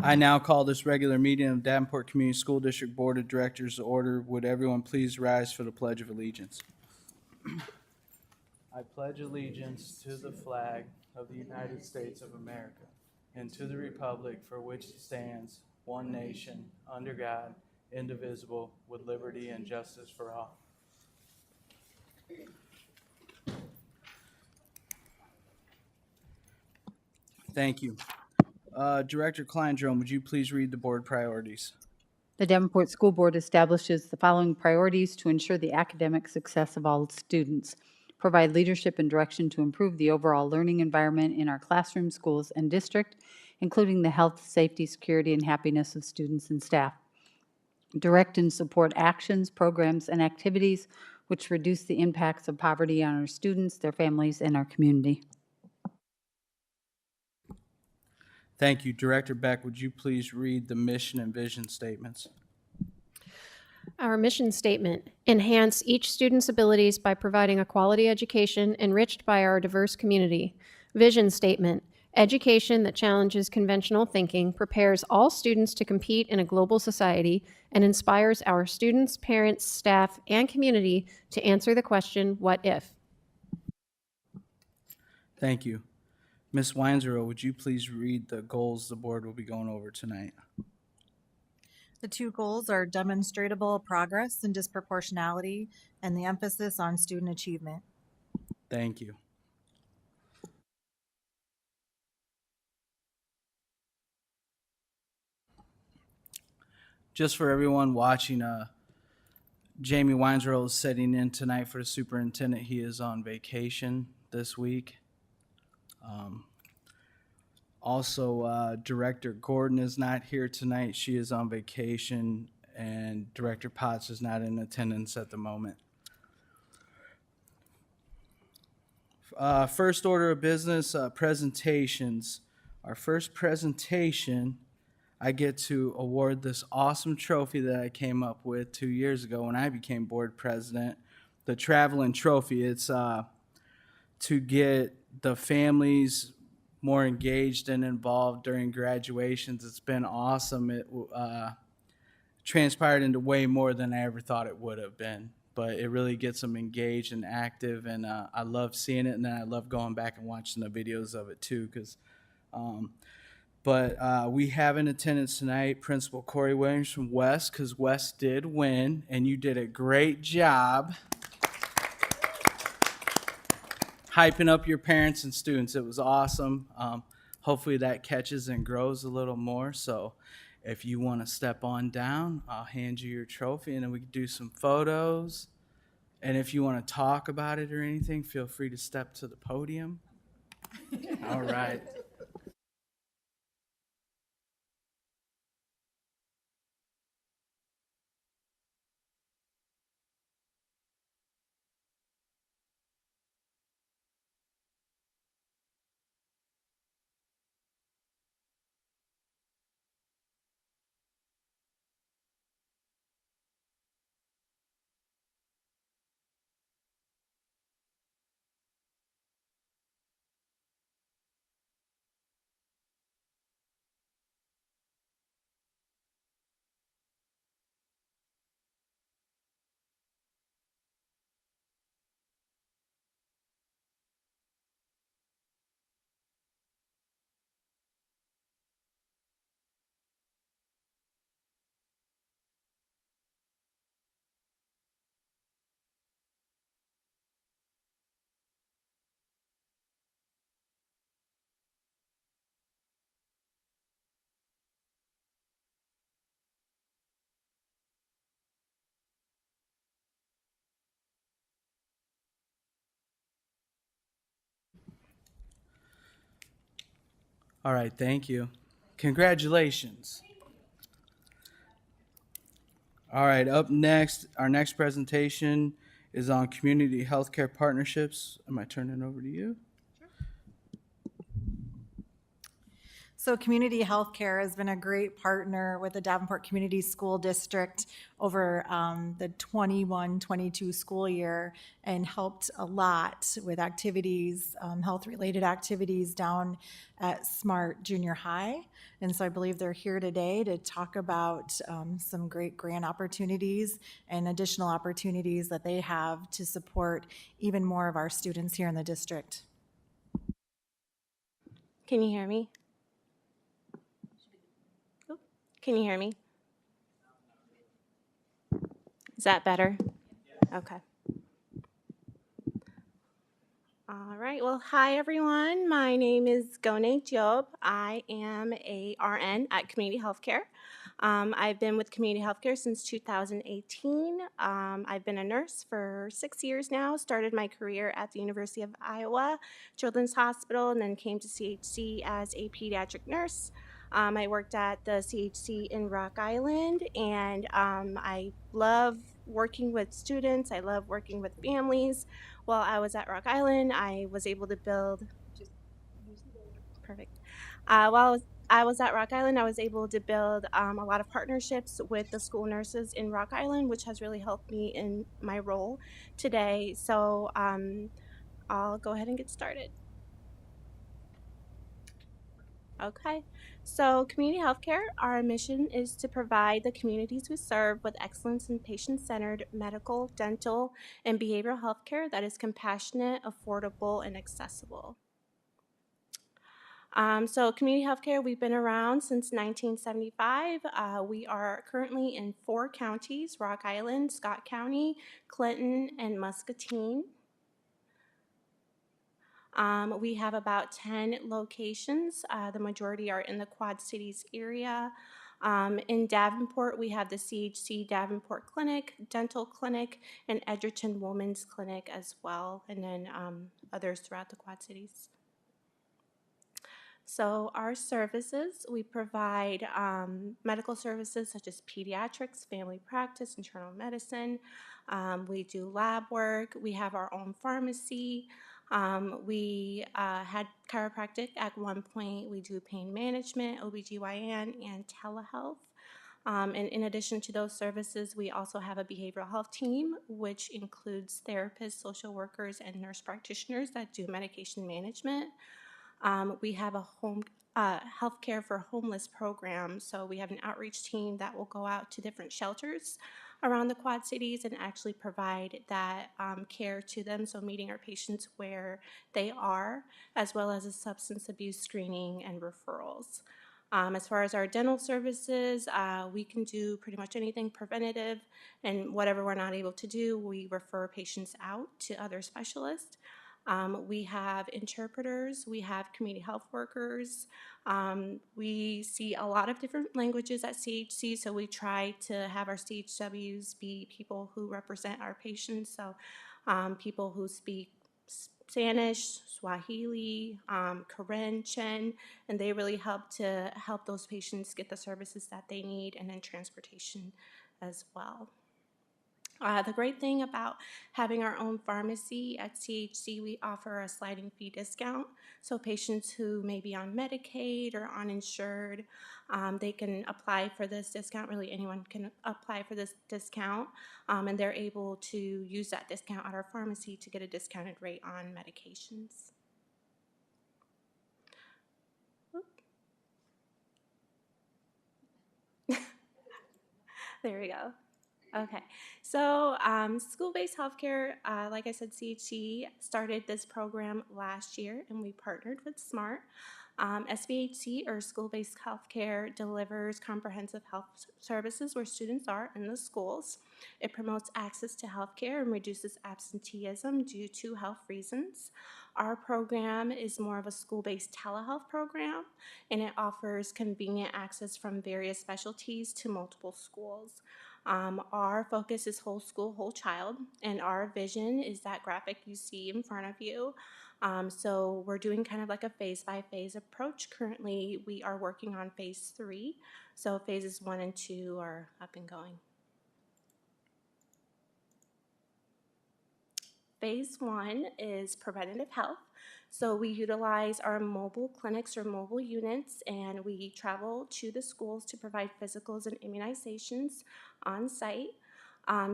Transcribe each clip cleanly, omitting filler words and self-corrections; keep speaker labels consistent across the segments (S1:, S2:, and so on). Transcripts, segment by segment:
S1: I now call this regular meeting of Davenport Community School District Board of Directors to order. Would everyone please rise for the Pledge of Allegiance? I pledge allegiance to the flag of the United States of America and to the republic for which it stands, one nation, under God, indivisible, with liberty and justice for all. Thank you. Director Kleindrome, would you please read the board priorities?
S2: The Davenport School Board establishes the following priorities to ensure the academic success of all students. Provide leadership and direction to improve the overall learning environment in our classroom, schools, and district, including the health, safety, security, and happiness of students and staff. Direct and support actions, programs, and activities which reduce the impacts of poverty on our students, their families, and our community.
S1: Thank you. Director Beck, would you please read the mission and vision statements?
S3: Our mission statement: enhance each student's abilities by providing a quality education enriched by our diverse community. Vision statement: education that challenges conventional thinking, prepares all students to compete in a global society, and inspires our students, parents, staff, and community to answer the question, what if?
S1: Thank you. Ms. Weinzero, would you please read the goals the board will be going over tonight?
S4: The two goals are demonstrable progress and disproportionality, and the emphasis on student achievement.
S1: Thank you. Just for everyone watching, Jamie Weinzero is sitting in tonight for the superintendent. He is on vacation this week. Also, Director Gordon is not here tonight. She is on vacation, and Director Potts is not in attendance at the moment. First order of business, presentations. Our first presentation, I get to award this awesome trophy that I came up with 2 years ago when I became board president, the traveling trophy. It's to get the families more engaged and involved during graduations. It's been awesome. It transpired into way more than I ever thought it would have been, but it really gets them engaged and active, and I love seeing it, and then I love going back and watching the videos of it too. But we have in attendance tonight Principal Corey Williams from West, because West did win, and you did a great job hyping up your parents and students. It was awesome. Hopefully that catches and grows a little more. So if you want to step on down, I'll hand you your trophy, and then we can do some photos. And if you want to talk about it or anything, feel free to step to the podium. All right. All right, thank you. Congratulations. All right, up next, our next presentation is on community healthcare partnerships. Am I turning it over to you?
S4: So community healthcare has been a great partner with the Davenport Community School District over the 21-22 school year and helped a lot with activities, health-related activities down at Smart Junior High. And so I believe they're here today to talk about some great grant opportunities and additional opportunities that they have to support even more of our students here in the district.
S5: Can you hear me? Oop, can you hear me? Is that better? Okay. All right. Well, hi everyone. My name is Gone Job. I am a RN at Community Healthcare. I've been with Community Healthcare since 2018. I've been a nurse for 6 years now. Started my career at the University of Iowa Children's Hospital and then came to CHC as a pediatric nurse. I worked at the CHC in Rock Island, and I love working with students. I love working with families. While I was at Rock Island, I was able to build. Perfect. While I was at Rock Island, I was able to build a lot of partnerships with the school nurses in Rock Island, which has really helped me in my role today. So I'll go ahead and get started. Okay, so community healthcare, our mission is to provide the communities we serve with excellence in patient-centered medical, dental, and behavioral health care that is compassionate, affordable, and accessible. So community healthcare, we've been around since 1975. We are currently in 4 counties: Rock Island, Scott County, Clinton, and Muscatine. We have about 10 locations. The majority are in the Quad Cities area. In Davenport, we have the CHC Davenport Clinic, Dental Clinic, and Edgerton Women's Clinic as well, and then others throughout the Quad Cities. So our services, we provide medical services such as pediatrics, family practice, internal medicine. We do lab work. We have our own pharmacy. We had chiropractic at one point. We do pain management, OBGYN, and telehealth. And in addition to those services, we also have a behavioral health team, which includes therapists, social workers, and nurse practitioners that do medication management. We have a home healthcare for homeless program. So we have an outreach team that will go out to different shelters around the Quad Cities and actually provide that care to them. So meeting our patients where they are, as well as a substance abuse screening and referrals. As far as our dental services, we can do pretty much anything preventative, and whatever we're not able to do, we refer patients out to other specialists. We have interpreters, we have community health workers. We see a lot of different languages at CHC, so we try to have our CHWs be people who represent our patients, so people who speak Spanish, Swahili, Karen, Chen, and they really help to help those patients get the services that they need, and then transportation as well. The great thing about having our own pharmacy at CHC, we offer a sliding fee discount. So patients who may be on Medicaid or uninsured, they can apply for this discount. Really, anyone can apply for this discount, and they're able to use that discount at our pharmacy to get a discounted rate on medications. There we go. Okay, so school-based healthcare, like I said, CHC started this program last year, and we partnered with SMART. SBHC, or school-based healthcare, delivers comprehensive health services where students are in the schools. It promotes access to healthcare and reduces absenteeism due to health reasons. Our program is more of a school-based telehealth program, and it offers convenient access from various specialties to multiple schools. Our focus is whole school, whole child, and our vision is that graphic you see in front of you. So we're doing kind of like a phase-by-phase approach. Currently, we are working on phase 3, so phases 1 and 2 are up and going. Phase 1 is preventative health. So we utilize our mobile clinics or mobile units, and we travel to the schools to provide physicals and immunizations on site.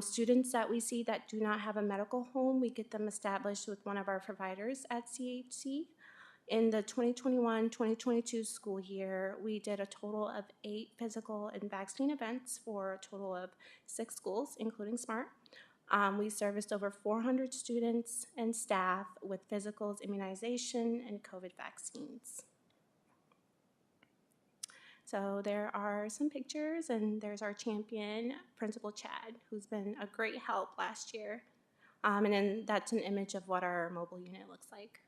S5: Students that we see that do not have a medical home, we get them established with one of our providers at CHC. In the 2021-2022 school year, we did a total of 8 physical and vaccine events for a total of 6 schools, including SMART. We serviced over 400 students and staff with physicals, immunization, and COVID vaccines. So there are some pictures, and there's our champion, Principal Chad, who's been a great help last year. And then that's an image of what our mobile unit looks like.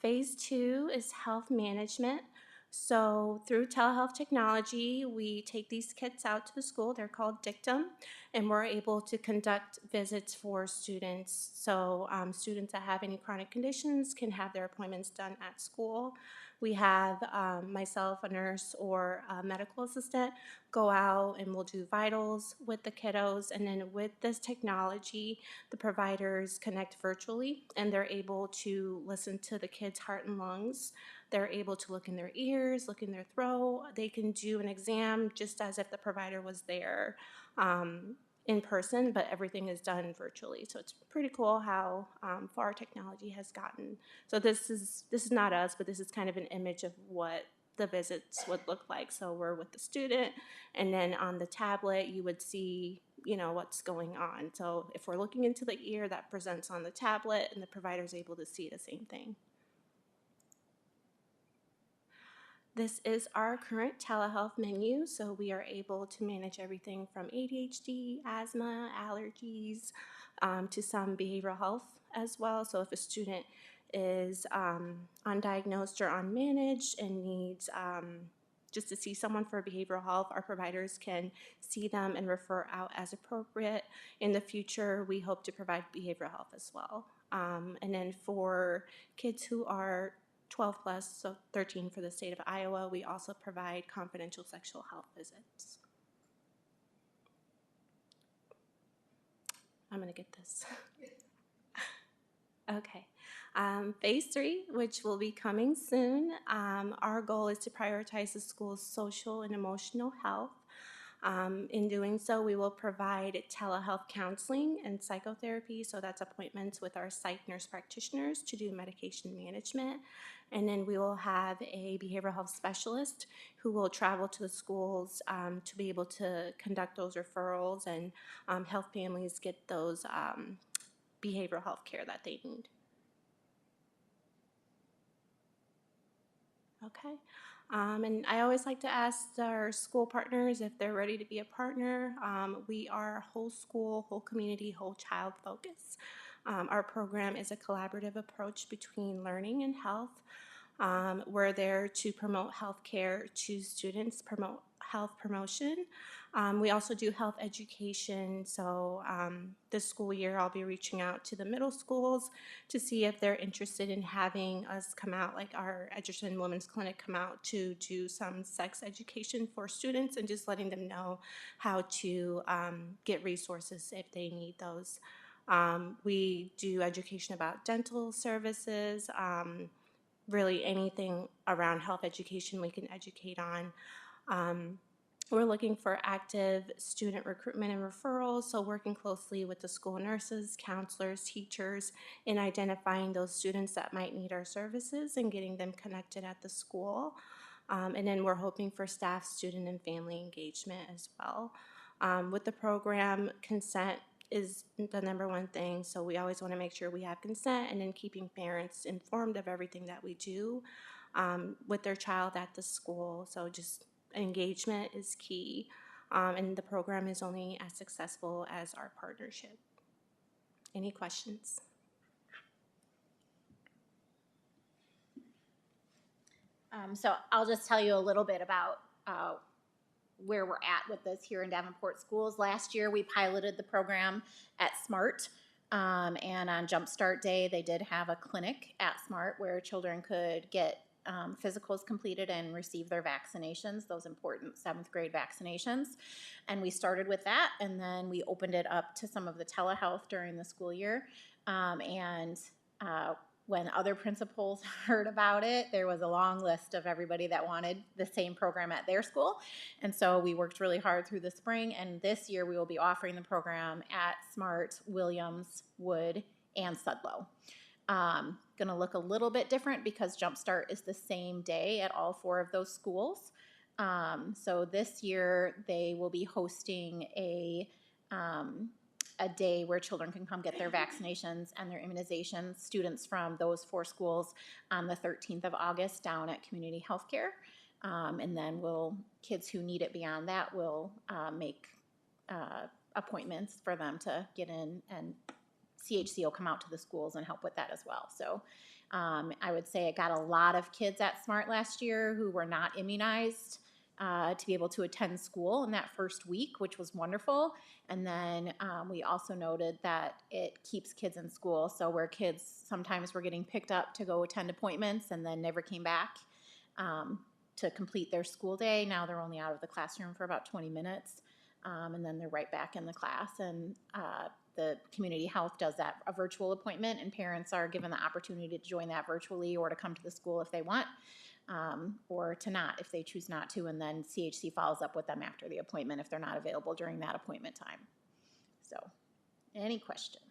S5: Phase 2 is health management. So through telehealth technology, we take these kits out to the school. They're called Dictum, and we're able to conduct visits for students. So students that have any chronic conditions can have their appointments done at school. We have myself, a nurse, or a medical assistant go out and we'll do vitals with the kiddos. And then with this technology, the providers connect virtually and they're able to listen to the kids' heart and lungs. They're able to look in their ears, look in their throat. They can do an exam just as if the provider was there in person, but everything is done virtually. So it's pretty cool how far technology has gotten. So this is not us, but this is kind of an image of what the visits would look like. So we're with the student, and then on the tablet you would see, you know, what's going on. So if we're looking into the ear, that presents on the tablet, and the provider is able to see the same thing. This is our current telehealth menu, so we are able to manage everything from ADHD, asthma, allergies, to some behavioral health as well. So if a student is undiagnosed or unmanaged and needs just to see someone for behavioral health, our providers can see them and refer out as appropriate. In the future, we hope to provide behavioral health as well. And then for kids who are 12 plus, so 13 for the state of Iowa, we also provide confidential sexual health visits. I'm gonna get this. Okay. Phase 3, which will be coming soon, our goal is to prioritize the school's social and emotional health. In doing so, we will provide telehealth counseling and psychotherapy, so that's appointments with our psych nurse practitioners to do medication management. And then we will have a behavioral health specialist who will travel to the schools to be able to conduct those referrals and help families get those behavioral health care that they need. Okay. And I always like to ask our school partners if they're ready to be a partner. We are whole school, whole community, whole child focus. Our program is a collaborative approach between learning and health. We're there to promote health care to students, promote health promotion. We also do health education. So this school year, I'll be reaching out to the middle schools to see if they're interested in having us come out, like our Edgerton Women's Clinic, come out to do some sex education for students and just letting them know how to get resources if they need those. We do education about dental services, really anything around health education we can educate on. We're looking for active student recruitment and referrals, so working closely with the school nurses, counselors, teachers in identifying those students that might need our services and getting them connected at the school. And then we're hoping for staff, student, and family engagement as well. With the program, consent is the number one thing, so we always want to make sure we have consent, and then keeping parents informed of everything that we do with their child at the school. So just engagement is key, and the program is only as successful as our partnership. Any questions?
S6: So I'll just tell you a little bit about where we're at with this here in Davenport schools. Last year, we piloted the program at SMART, and on Jumpstart Day, they did have a clinic at SMART where children could get physicals completed and receive their vaccinations, those important 7th grade vaccinations. And we started with that, and then we opened it up to some of the telehealth during the school year. And when other principals heard about it, there was a long list of everybody that wanted the same program at their school. And so we worked really hard through the spring. And this year we will be offering the program at Smart, Williams, Wood, and Sudlow. Going to look a little bit different because Jumpstart is the same day at all 4 of those schools. So this year they will be hosting a day where children can come get their vaccinations and their immunizations, students from those 4 schools, on the 13th of August down at Community Healthcare. And then kids who need it beyond that will make appointments for them to get in, and CHC will come out to the schools and help with that as well. So I would say it got a lot of kids at SMART last year who were not immunized to be able to attend school in that first week, which was wonderful. And then we also noted that it keeps kids in school. So where kids sometimes were getting picked up to go attend appointments and then never came back to complete their school day, now they're only out of the classroom for about 20 minutes. And then they're right back in the class. And the community health does that, a virtual appointment, and parents are given the opportunity to join that virtually or to come to the school if they want, or to not if they choose not to. And then CHC follows up with them after the appointment if they're not available during that appointment time. So, any questions?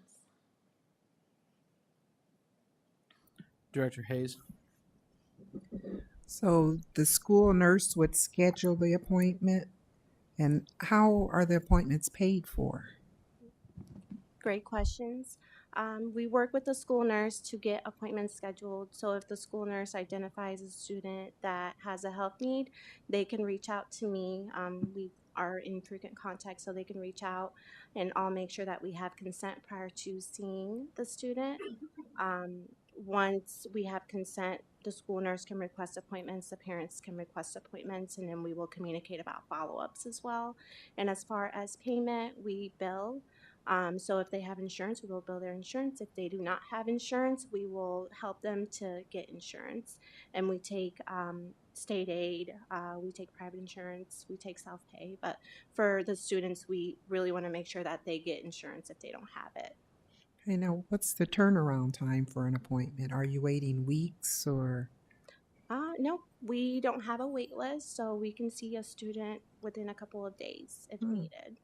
S1: Director Hayes.
S7: So the school nurse would schedule the appointment, and how are the appointments paid for?
S5: Great questions. We work with the school nurse to get appointments scheduled. So if the school nurse identifies a student that has a health need, they can reach out to me. We are in frequent contact, so they can reach out, and I'll make sure that we have consent prior to seeing the student. Once we have consent, the school nurse can request appointments, the parents can request appointments, and then we will communicate about follow-ups as well. And as far as payment, we bill. So if they have insurance, we will bill their insurance. If they do not have insurance, we will help them to get insurance. And we take state aid, we take private insurance, we take self-pay. But for the students, we really want to make sure that they get insurance if they don't have it.
S7: Okay, now what's the turnaround time for an appointment? Are you waiting weeks or?
S5: No, we don't have a wait list, so we can see a student within a couple of days if needed.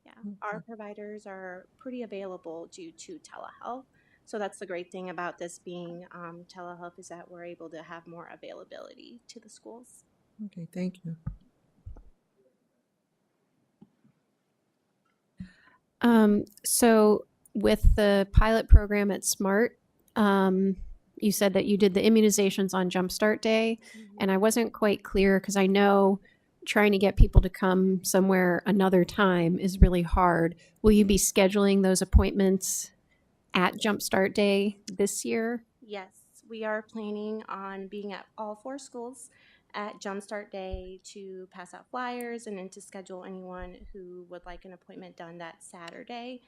S5: Yeah, our providers are pretty available due to telehealth. So that's the great thing about this being telehealth, is that we're able to have more availability to the schools.
S7: Okay, thank you.
S3: So with the pilot program at SMART, you said that you did the immunizations on Jumpstart Day, and I wasn't quite clear because I know trying to get people to come somewhere another time is really hard. Will you be scheduling those appointments at Jumpstart Day this year?
S5: Yes, we are planning on being at all 4 schools at Jumpstart Day to pass out flyers and then to schedule anyone who would like an appointment done that Saturday.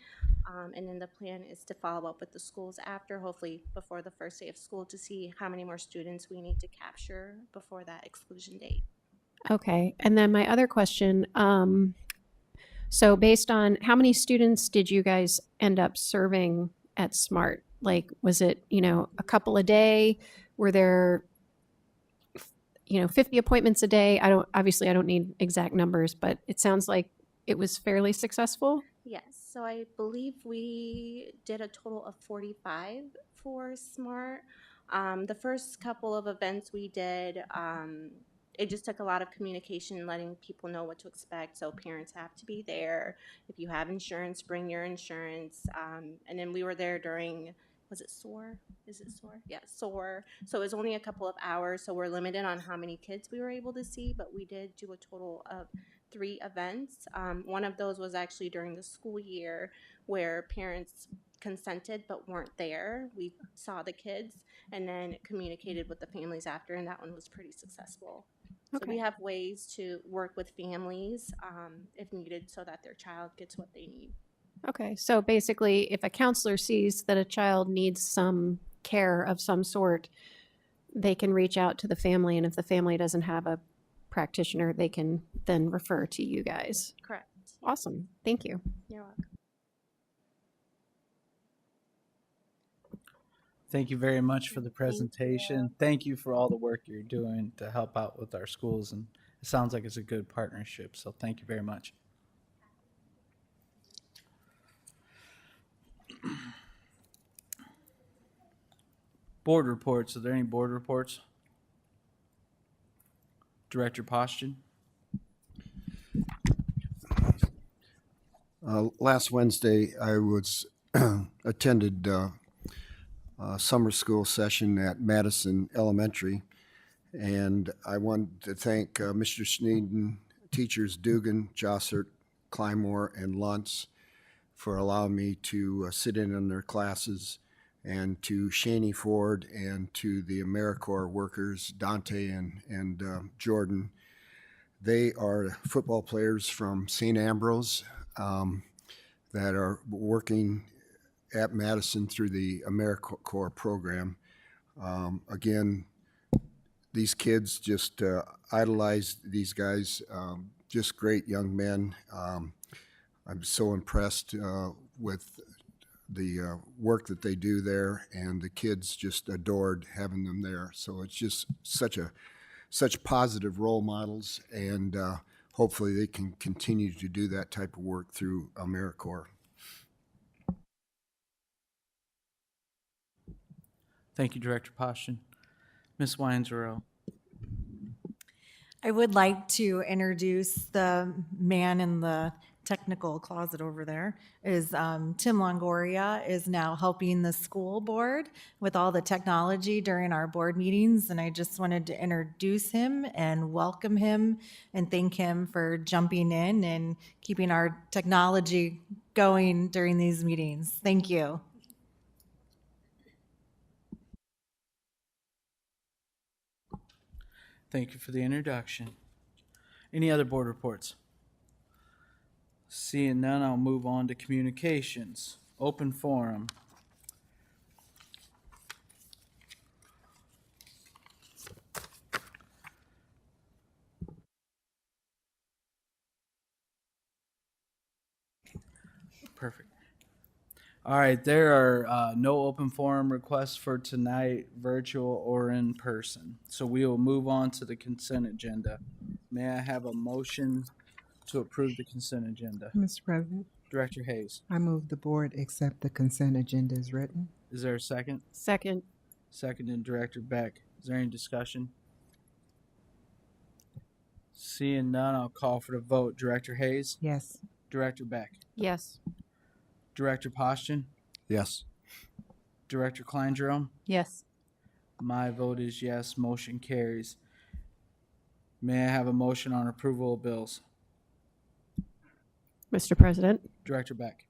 S5: And then the plan is to follow up with the schools after, hopefully before the first day of school, to see how many more students we need to capture before that exclusion date.
S3: Okay. And then my other question, so based on how many students did you guys end up serving at SMART? Like, was it, a couple a day? Were there, 50 appointments a day? I don't need exact numbers, but it sounds like it was fairly successful.
S5: Yes, so I believe we did a total of 45 for SMART. The first couple of events we did, it just took a lot of communication, letting people know what to expect. So parents have to be there. If you have insurance, bring your insurance. And then we were there during, was it SOAR? Is it SOAR? Yeah, SOAR. So it was only a couple of hours. So we're limited on how many kids we were able to see, but we did do a total of 3 events. One of those was actually during the school year, where parents consented but weren't there. We saw the kids and then communicated with the families after, and that one was pretty successful. So we have ways to work with families if needed, so that their child gets what they need.
S3: Okay. So basically, if a counselor sees that a child needs some care of some sort, they can reach out to the family, and if the family doesn't have a practitioner, they can then refer to you guys.
S5: Correct.
S3: Awesome. Thank you.
S5: You're welcome.
S1: Thank you very much for the presentation. Thank you for all the work you're doing to help out with our schools, and it sounds like it's a good partnership, so thank you very much. Board reports. Are there any board reports? Director Poston?
S8: Last Wednesday, I was attended summer school session at Madison Elementary, and I wanted to thank Mr. Sneeden, teachers Dugan, Jossert, Clymore, and Luntz for allowing me to sit in on their classes, and to Shaney Ford and to the AmeriCorps workers, Dante and Jordan. They are football players from St. Ambrose that are working at Madison through the AmeriCorps program. Again, these kids just idolize these guys, just great young men. I'm so impressed with the work that they do there, and the kids just adored having them there. So it's just such positive role models, and hopefully they can continue to do that type of work through AmeriCorps.
S1: Thank you, Director Poston. Ms. Weinzero.
S4: I would like to introduce the man in the technical closet over there. Is Tim Longoria is now helping the school board with all the technology during our board meetings, and I just wanted to introduce him and welcome him and thank him for jumping in and keeping our technology going during these meetings. Thank you.
S1: Thank you for the introduction. Any other board reports? Seeing none, I'll move on to communications. Open forum. Perfect. All right, there are no open forum requests for tonight, virtual or in person. So we will move on to the consent agenda. May I have a motion to approve the consent agenda?
S7: Mr. President,
S1: Director Hayes,
S7: I move the board accept the consent agenda as written.
S1: is there a second?
S3: Second.
S1: Seconded, Director Beck. Is there any discussion? Seeing none, I'll call for the vote. Director Hayes,
S7: Yes.
S1: Director Beck,
S3: Yes.
S1: Director Poston,
S8: Yes.
S1: Director Klein-Jerome.
S2: Yes.
S1: My vote is yes. Motion carries. May I have a motion on approval of bills?
S3: Mr. President,
S1: Director Beck.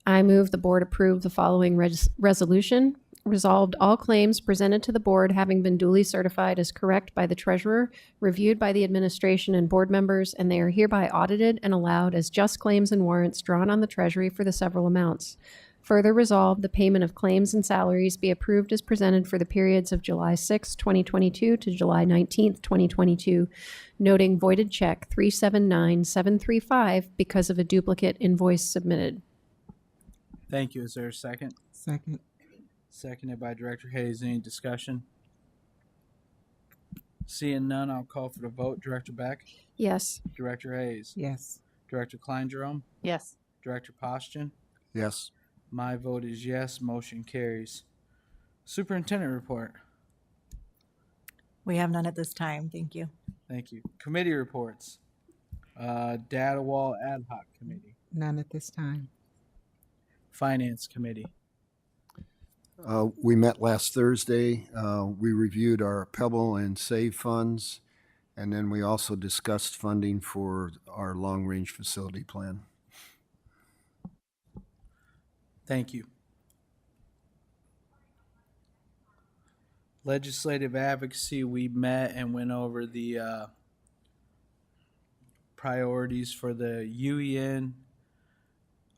S3: I move the board approve the following resolution. Resolved, all claims presented to the board having been duly certified as correct by the treasurer, reviewed by the administration and board members, and they are hereby audited and allowed as just claims and warrants drawn on the treasury for the several amounts. Further resolved, the payment of claims and salaries be approved as presented for the periods of July 6, 2022 to July 19, 2022, noting voided check 379735 because of a duplicate invoice submitted.
S1: Thank you. Is there a second?
S7: Second.
S1: Seconded by Director Hayes. Any discussion? Seeing none, I'll call for the vote. Director Beck,
S3: Yes.
S1: Director Hayes,
S7: Yes.
S1: Director Klein-Jerome,
S2: Yes.
S1: Director Poston.
S8: Yes.
S1: My vote is yes. Motion carries. Superintendent report.
S4: We have none at this time. Thank you.
S1: Thank you. Committee reports. Data Wall Ad Hoc Committee,
S7: None at this time.
S1: Finance Committee.
S8: We met last Thursday. We reviewed our Pebble and Save funds, and then we also discussed funding for our long-range facility plan.
S1: Thank you. Legislative advocacy, we met and went over the priorities for the UEN,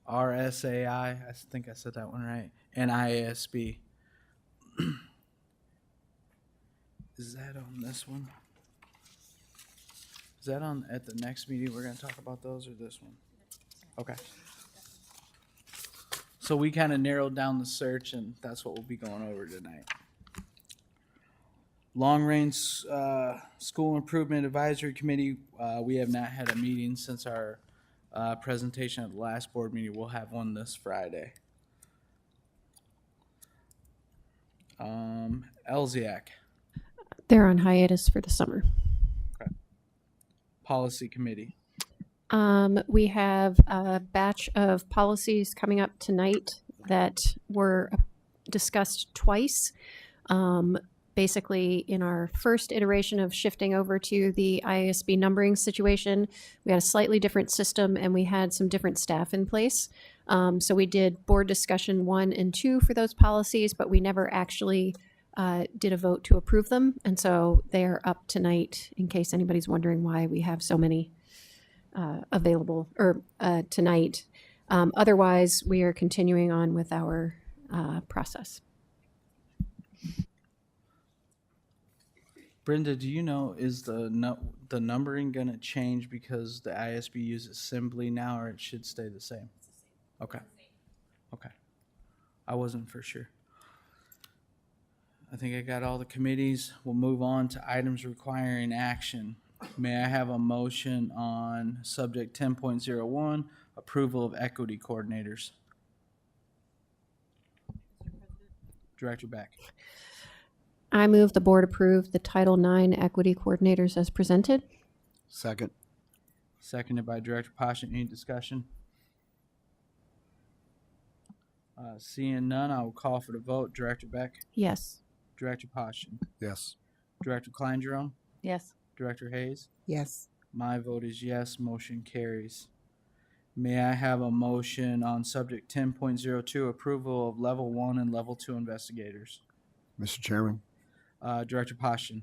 S1: RSAI, I think I said that one right, and IASB. Is that on this one? Is that on at the next meeting? We're going to talk about those or this one? Okay. So we kind of narrowed down the search, and that's what we'll be going over tonight. Long Range School Improvement Advisory Committee, we have not had a meeting since our presentation at the last board meeting. We'll have one this Friday. LZAC,
S3: They're on hiatus for the summer.
S1: Policy Committee.
S3: We have a batch of policies coming up tonight that were discussed twice. Basically, in our first iteration of shifting over to the IASB numbering situation, we had a slightly different system and we had some different staff in place. So we did board discussion 1 and 2 for those policies, but we never actually did a vote to approve them. And so they're up tonight in case anybody's wondering why we have so many available or tonight. Otherwise, we are continuing on with our process.
S1: Brenda, do you know, is the numbering going to change because the ISB uses Assembly now, or it should stay the same? Okay. Okay. I wasn't for sure. I think I got all the committees. We'll move on to items requiring action. May I have a motion on subject 10.01, approval of equity coordinators? Director Beck.
S3: I move the board approve the Title IX equity coordinators as presented.
S8: Second.
S1: Seconded by Director Pasha. Any discussion? Seeing none, I will call for the vote. Director Beck,
S3: Yes.
S1: Director Pasha,
S8: Yes.
S1: Director Klein-Jerome,
S2: Yes.
S1: Director Hayes.
S7: Yes.
S1: My vote is yes, motion carries. May I have a motion on subject 10.02, approval of level 1 and level 2 investigators?
S8: Mr. Chairman,
S1: Director Pasha.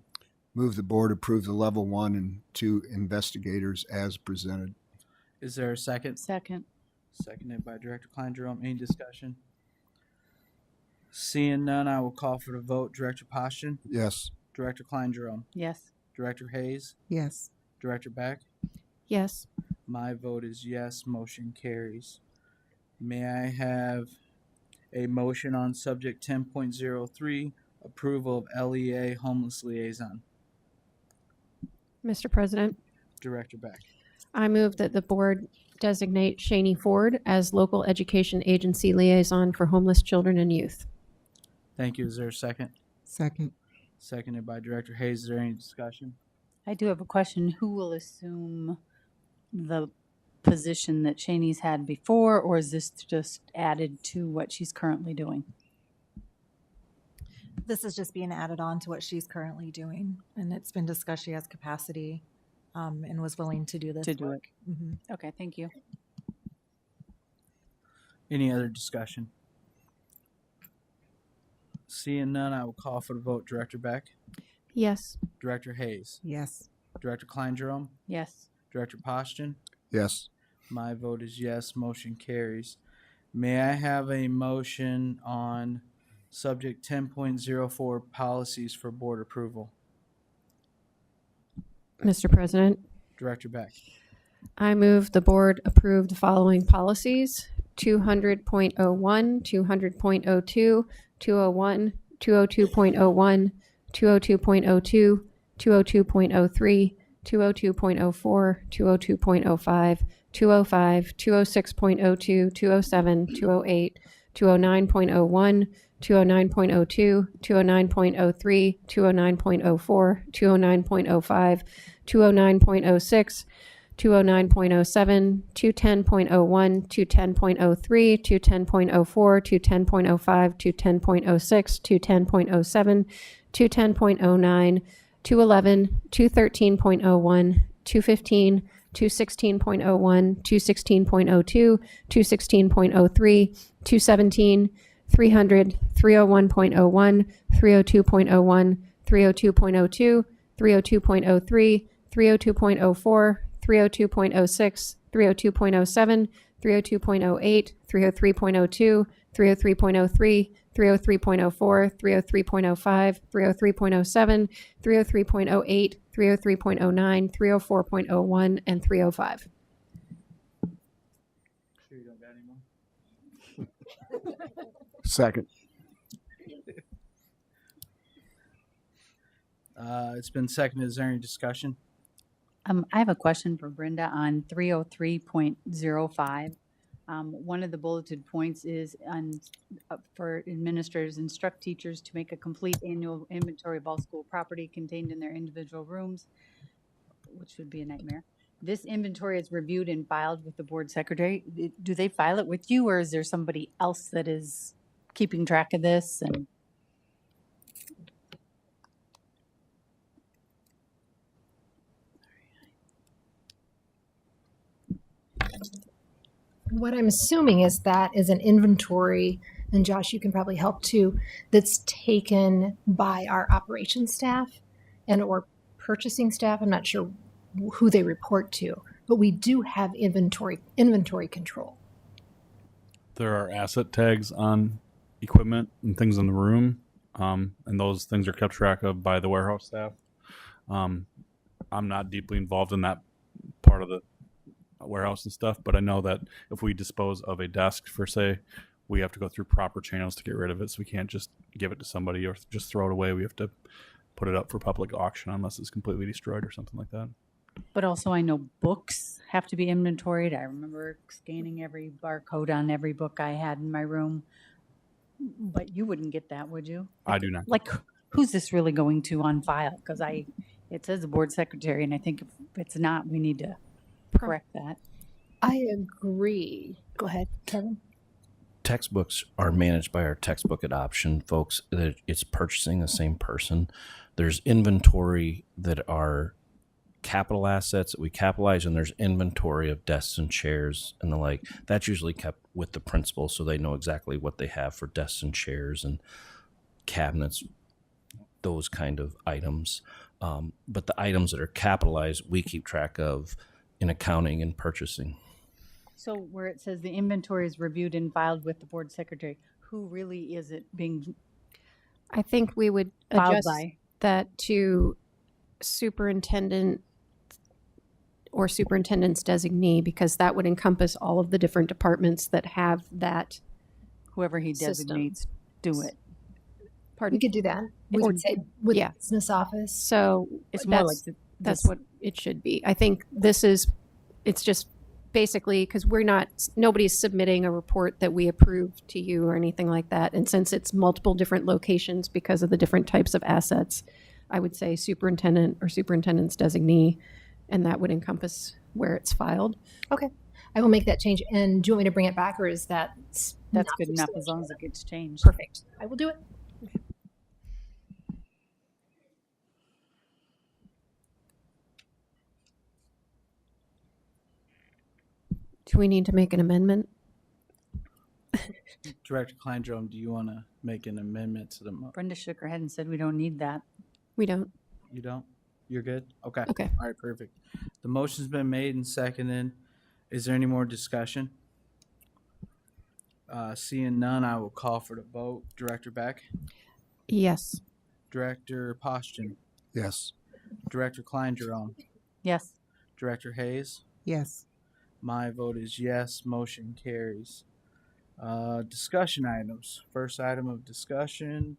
S8: move the board approve the level 1 and 2 investigators as presented.
S1: Is there a second?
S2: Second.
S1: Seconded by Director Klein-Jerome. Any discussion? Seeing none, I will call for the vote. Director Pasha,
S8: Yes.
S1: Director Klein-Jerome,
S2: Yes.
S1: Director Hayes,
S7: Yes.
S1: Director Beck.
S3: Yes.
S1: My vote is yes, motion carries. May I have a motion on subject 10.03, approval of LEA homeless liaison?
S3: Mr. President,
S1: Director Beck.
S3: I move that the board designate Shaney Ford as local education agency liaison for homeless children and youth.
S1: Thank you. Is there a second?
S7: Second.
S1: Seconded by Director Hayes. Is there any discussion?
S2: I do have a question. Who will assume the position that Shaney's had before, or is this just added to what she's currently doing?
S4: This is just being added on to what she's currently doing, and it's been discussed she has capacity and was willing to do this
S2: To do
S4: work. Mhm.
S2: Okay, thank you.
S1: Any other discussion? Seeing none, I will call for the vote. Director Beck,
S3: Yes.
S1: Director Hayes,
S7: Yes.
S1: Director Klein-Jerome,
S2: Yes.
S1: Director Poston.
S8: Yes.
S1: My vote is yes, motion carries. May I have a motion on subject 10.04, policies for board approval?
S3: Mr. President,
S1: Director Beck.
S3: I move the board approve the following policies: 200.01, 200.02, 201, 202.01, 202.02, 202.03, 202.04, 202.05, 205, 206.02, 207, 208, 209.01, 209.02, 209.03, 209.04, 209.05, 209.06, 209.07, 210.01, 210.03, 210.04, 210.05, 210.06, 210.07, 210.09, 211, 213.01, 215, 216.01, 216.02, 216.03, 217, 300, 301.01, 302.01, 302.02, 302.03, 302.04, 302.06, 302.07, 302.08, 303.02, 303.03, 303.04, 303.05, 303.07, 303.08, 303.09, 304.01, and 305.
S1: Sure you don't got any more?
S9: Second.
S1: It's been seconded. Is there any discussion?
S2: I have a question for Brenda on 303.05. One of the bulleted points is for administrators, instruct teachers to make a complete annual inventory of all school property contained in their individual rooms, which would be a nightmare. This inventory is reviewed and filed with the board secretary. Do they file it with you, or is there somebody else that is keeping track of this? And
S10: What I'm assuming is that is an inventory, and Josh, you can probably help too, that's taken by our operations staff and or purchasing staff. I'm not sure who they report to, but we do have inventory control.
S11: There are asset tags on equipment and things in the room, and those things are kept track of by the warehouse staff. I'm not deeply involved in that part of the warehouse and stuff, but I know that if we dispose of a desk, for say, we have to go through proper channels to get rid of it, so we can't just give it to somebody or just throw it away. We have to put it up for public auction unless it's completely destroyed or something like that.
S2: but also I know books have to be inventoried. I remember scanning every barcode on every book I had in my room. But you wouldn't get that, would you?
S11: I do not.
S2: Like, who's this really going to on file? Because it says the board secretary, and I think if it's not, we need to correct that.
S10: I agree. Go ahead, Kevin.
S12: Textbooks are managed by our textbook adoption folks. It's purchasing the same person. There's inventory that are capital assets that we capitalize, and there's inventory of desks and chairs and the like. That's usually kept with the principal, so they know exactly what they have for desks and chairs and cabinets, those kind of items. But the items that are capitalized, we keep track of in accounting and purchasing.
S2: So where it says the inventory is reviewed and filed with the board secretary, who really is it being
S3: I think we would
S2: filed
S3: adjust
S2: by?
S3: that to superintendent or superintendent's designee, because that would encompass all of the different departments that have that.
S2: Whoever he
S3: System.
S2: designates do it.
S3: Pardon?
S10: We could do that. We
S3: Or-
S10: could say with
S3: yeah.
S10: the business office.
S3: So
S2: It's more like
S3: that's, that's what it should be. I think it's just basically because nobody's submitting a report that we approve to you or anything like that. And since it's multiple different locations because of the different types of assets, I would say superintendent or superintendent's designee, and that would encompass where it's filed.
S10: Okay. I will make that change. And do you want me to bring it back, or is that
S2: that's
S10: not
S2: good enough
S10: substantial?
S2: as long as it gets changed.
S10: Perfect. I will do it.
S3: Do we need to make an amendment?
S1: Director Kleindrom, do you want to make an amendment to the
S2: Brenda shook her head and said we don't need that.
S3: We don't.
S1: You don't? You're good? Okay.
S3: Okay.
S1: All right, perfect. The motion's been made and seconded. Is there any more discussion? Seeing none, I will call for the vote. Director Beck?
S3: Yes.
S1: Director Poston?
S9: Yes.
S1: Director Kleindrom?
S2: Yes.
S1: Director Hayes?
S7: Yes.
S1: My vote is yes. Motion carries. Discussion items. First item of discussion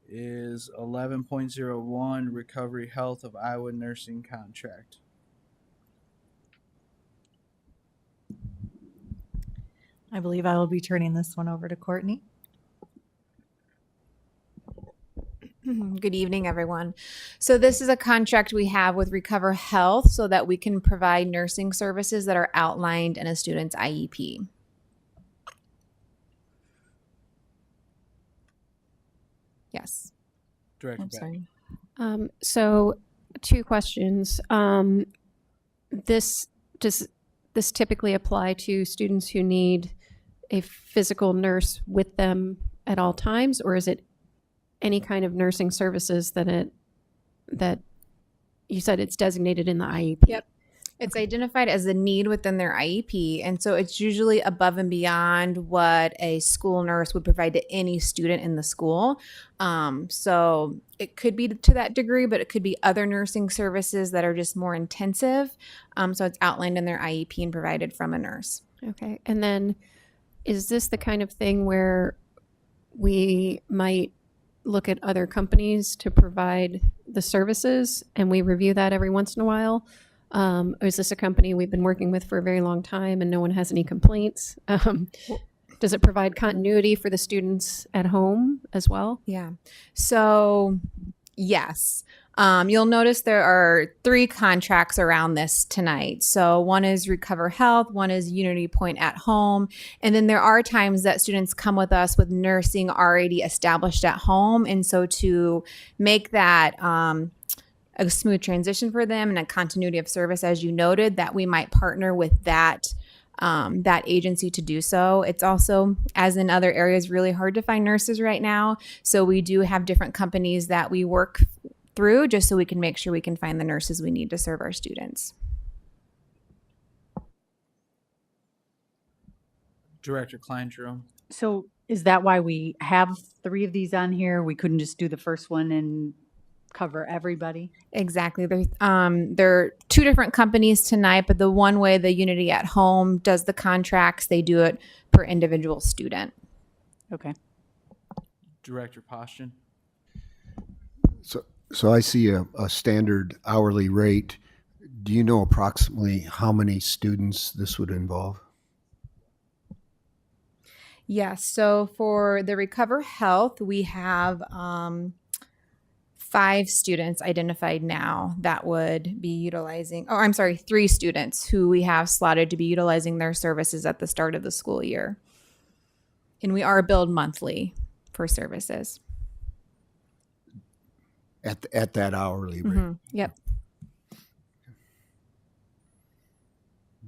S1: is 11.01 Recovery Health of Iowa Nursing Contract.
S4: I believe I will be turning this one over to Courtney.
S13: Good evening, everyone. So this is a contract we have with Recover Health so that we can provide nursing services that are outlined in a student's IEP. Yes.
S1: Director
S13: I'm
S1: Beck.
S13: sorry.
S3: So, two questions. Does this typically apply to students who need a physical nurse with them at all times, or is it any kind of nursing services that you said it's designated in the IEP?
S13: Yep. It's identified as a need within their IEP. And so it's usually above and beyond what a school nurse would provide to any student in the school. So it could be to that degree, but it could be other nursing services that are just more intensive. So it's outlined in their IEP and provided from a nurse.
S3: Okay. And then Is this the kind of thing where we might look at other companies to provide the services and we review that every once in a while? Or is this a company we've been working with for a very long time and no one has any complaints? Does it provide continuity for the students at home as well?
S13: Yeah. So, yes. You'll notice there are 3 contracts around this tonight. So, one is Recover Health, one is Unity Point at Home. And then there are times that students come with us with nursing already established at home. And so, to make that a smooth transition for them and a continuity of service, as you noted, that we might partner with that agency to do so. It's also, as in other areas, really hard to find nurses right now. So we do have different companies that we work through just so we can make sure we can find the nurses we need to serve our students.
S1: Director Klein Jerome.
S2: So is that why we have 3 of these on here? We couldn't just do the first one and cover everybody?
S13: Exactly. There are 2 different companies tonight, but the one way the Unity at Home does the contracts, they do it per individual student.
S2: Okay.
S1: Director Poston.
S8: So I see a standard hourly rate. Do you know approximately how many students this would involve?
S13: Yes. So for the Recover Health, we have 5 students identified now that would be utilizing, 3 students who we have slotted to be utilizing their services at the start of the school year. And we are billed monthly for services.
S8: At that hourly rate?
S13: Mm-hmm. Yep.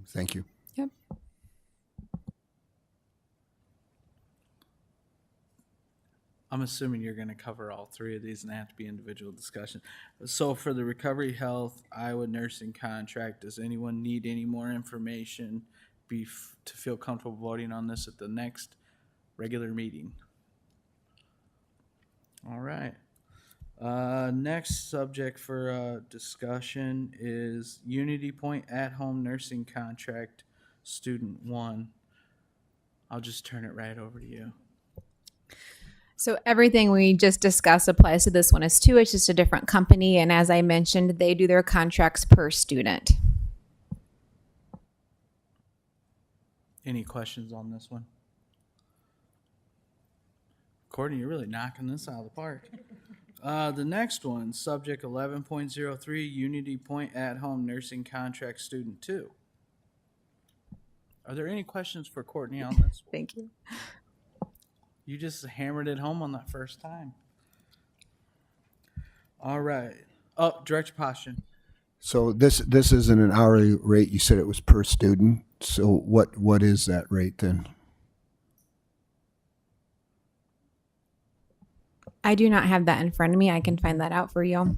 S8: Thank you.
S13: Yep.
S1: I'm assuming you're going to cover all 3 of these and they have to be individual discussion. So for the Recovery Health Iowa nursing contract, does anyone need any more information to feel comfortable voting on this at the next regular meeting? All right. Next subject for discussion is Unity Point at-home nursing contract, student 1. I'll just turn it right over to you.
S13: So everything we just discussed applies to this one as too. It's just a different company. And as I mentioned, they do their contracts per student.
S1: Any questions on this one? Courtney, you're really knocking this out of the park. The next one, subject 11.03, Unity Point at-home nursing contract, student 2. Are there any questions for Courtney on this?
S13: Thank you.
S1: You just hammered it home on that first time. All right. Oh, Director Poston.
S8: So this isn't an hourly rate. You said it was per student. So what is that rate then?
S13: I do not have that in front of me. I can find that out for you.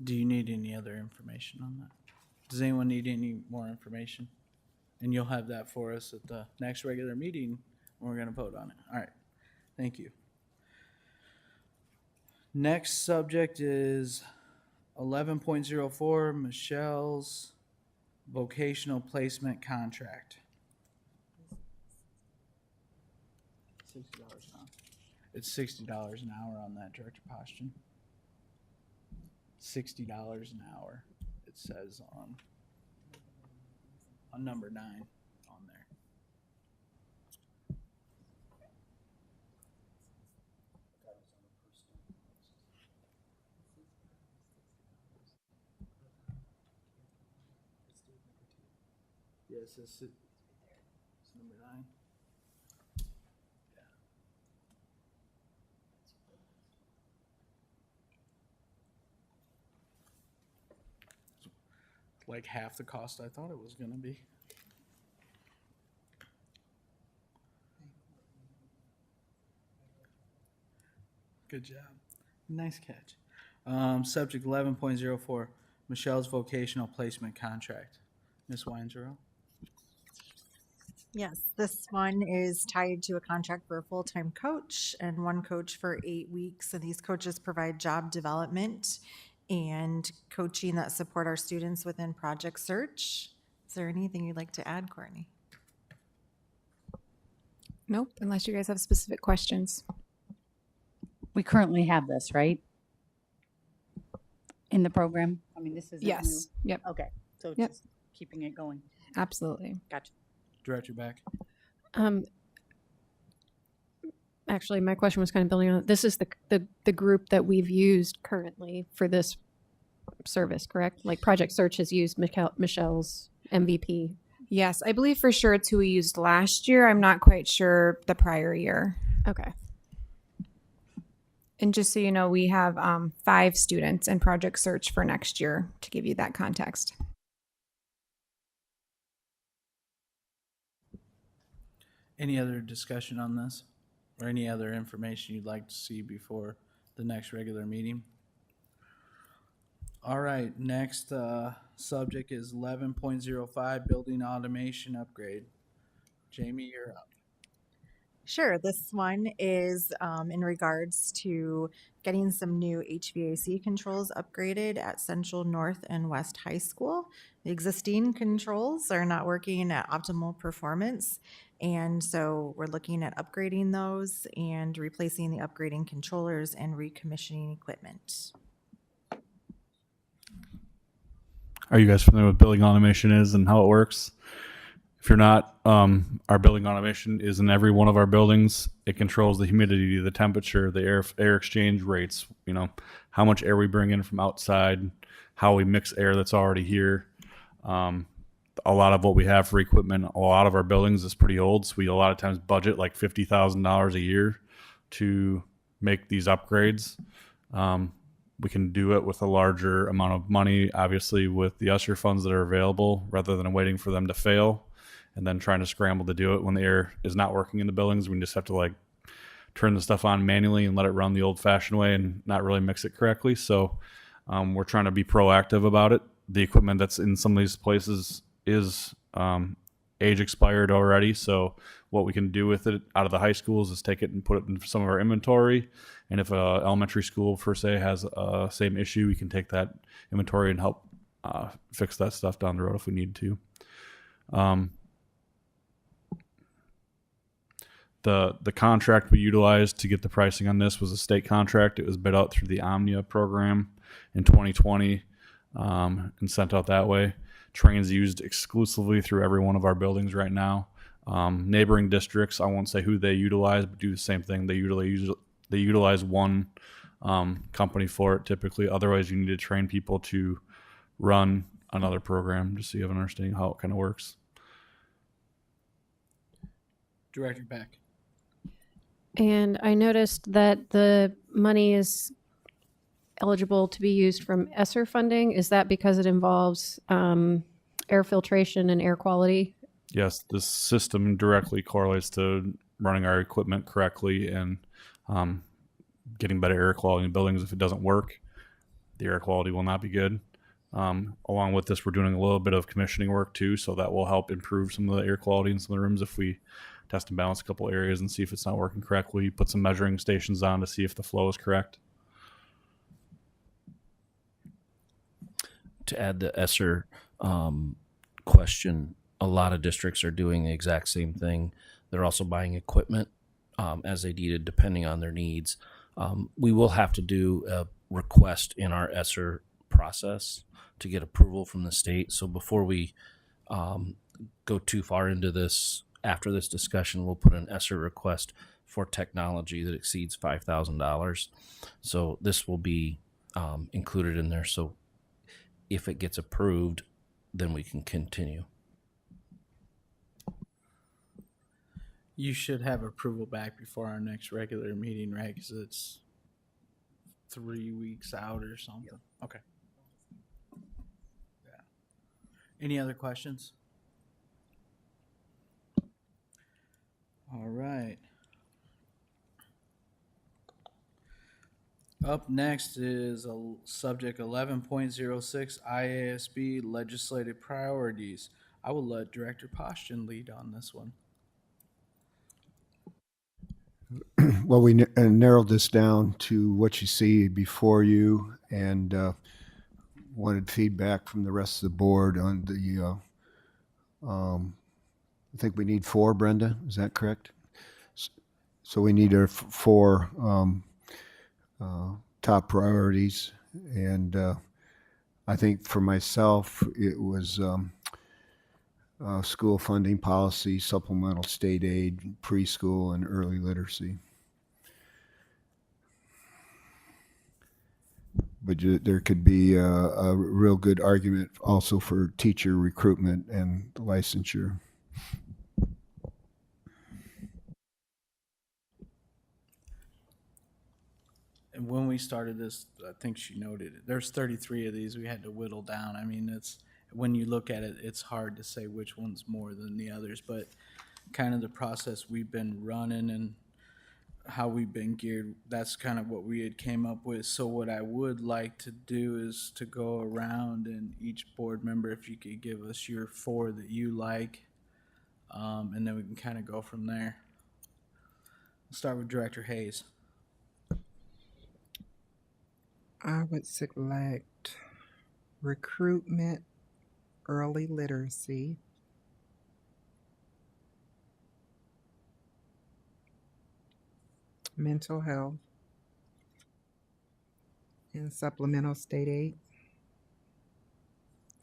S1: Do you need any other information on that? Does anyone need any more information? And you'll have that for us at the next regular meeting when we're going to vote on it. All right. Thank you. Next subject is 11.04, Michelle's vocational placement contract. $60 an hour. It's $60 an hour on that, Director Poston. $60 an hour, it says on number 9 on there. Yes, it's number 9. Like half the cost I thought it was going to be. Good job. Nice catch. Subject 11.04, Michelle's vocational placement contract. Ms. Weinzero.
S4: Yes, this one is tied to a contract for a full-time coach and one coach for 8 weeks. And these coaches provide job development and coaching that support our students within Project Search. Is there anything you'd like to add, Courtney?
S13: Nope, unless you guys have specific questions.
S2: We currently have this, right? In the program? I mean, this is
S13: Yes. Yep.
S2: Okay, so
S13: Yep.
S2: just keeping it going.
S13: Absolutely.
S2: Gotcha.
S1: Director Back.
S3: Actually, my question was kind of building on, this is the group that we've used currently for this service, correct? Like Project Search has used Michelle's MVP.
S13: Yes, I believe for sure it's who we used last year. I'm not quite sure the prior year.
S3: Okay.
S13: And just so you know, we have 5 students in Project Search for next year, to give you that context.
S1: Any other discussion on this? Or any other information you'd like to see before the next regular meeting? All right, next subject is 11.05, building automation upgrade. Jamie, you're up.
S4: Sure. This one is in regards to getting some new HVAC controls upgraded at Central North and West High School. The existing controls are not working at optimal performance. And so we're looking at upgrading those and replacing the upgrading controllers and recommissioning equipment.
S11: Are you guys familiar with building automation is and how it works? If you're not, our building automation is in every one of our buildings. It controls the humidity, the temperature, the air exchange rates, you know, how much air we bring in from outside, how we mix air that's already here. A lot of what we have for equipment, a lot of our buildings is pretty old, so we a lot of times budget like $50,000 a year to make these upgrades. We can do it with a larger amount of money, obviously, with the ESSER funds that are available, rather than waiting for them to fail and then trying to scramble to do it when the air is not working in the buildings. We just have to like turn the stuff on manually and let it run the old-fashioned way and not really mix it correctly. So we're trying to be proactive about it. The equipment that's in some of these places is age expired already. So what we can do with it out of the high schools is take it and put it in some of our inventory. And if a elementary school, per se, has a same issue, we can take that inventory and help fix that stuff down the road if we need to. The contract we utilized to get the pricing on this was a state contract. It was bid out through the Omnia program in 2020 and sent out that way. Trains used exclusively through every one of our buildings right now. Neighboring districts, I won't say who they utilize, but do the same thing. They utilize one company for it typically. Otherwise, you need to train people to run another program just so you have an understanding of how it kind of works.
S1: Director Beck.
S3: And I noticed that the money is eligible to be used from ESSER funding. Is that because it involves air filtration and air quality?
S11: Yes, this system directly correlates to running our equipment correctly and getting better air quality in buildings. If it doesn't work, the air quality will not be good. Along with this, we're doing a little bit of commissioning work too, so that will help improve some of the air quality in some of the rooms if we test and balance a couple areas and see if it's not working correctly. Put some measuring stations on to see if the flow is correct.
S12: To add the ESSER question, a lot of districts are doing the exact same thing. They're also buying equipment as they needed, depending on their needs. We will have to do a request in our ESSER process to get approval from the state. So before we go too far into this, after this discussion, we'll put an ESSER request for technology that exceeds $5,000. So this will be included in there. So if it gets approved, then we can continue.
S1: You should have approval back before our next regular meeting, right? Because it's 3 weeks out or something. Yep. Okay. Yeah. Any other questions? All right. Up next is a subject 11.06 IASB legislative priorities. I will let Director Poston lead on this one.
S8: Well, we narrowed this down to what you see before you, and wanted feedback from the rest of the board on the. I think we need 4, Brenda. Is that correct? So we need our 4 top priorities, and I think for myself it was school funding policy, supplemental state aid, preschool, and early literacy. But there could be a real good argument also for teacher recruitment and licensure.
S1: And when we started this, I think she noted it. There's 33 of these we had to whittle down. I mean, it's when you look at it, it's hard to say which one's more than the others, but kind of the process we've been running and how we've been geared, that's kind of what we had came up with. So what I would like to do is to go around, and each board member, if you could give us your 4 that you like, and then we can kind of go from there. I'll start with Director Hayes.
S7: I would select recruitment, early literacy, mental health, and supplemental state aid.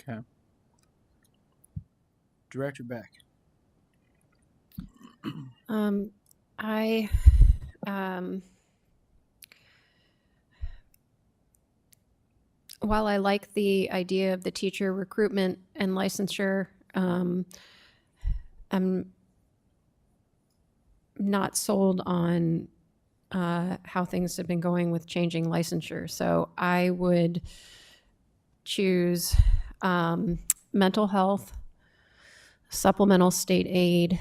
S1: Okay. Director Beck.
S3: I while I like the idea of the teacher recruitment and licensure, I'm not sold on how things have been going with changing licensure. So I would choose mental health, supplemental state aid,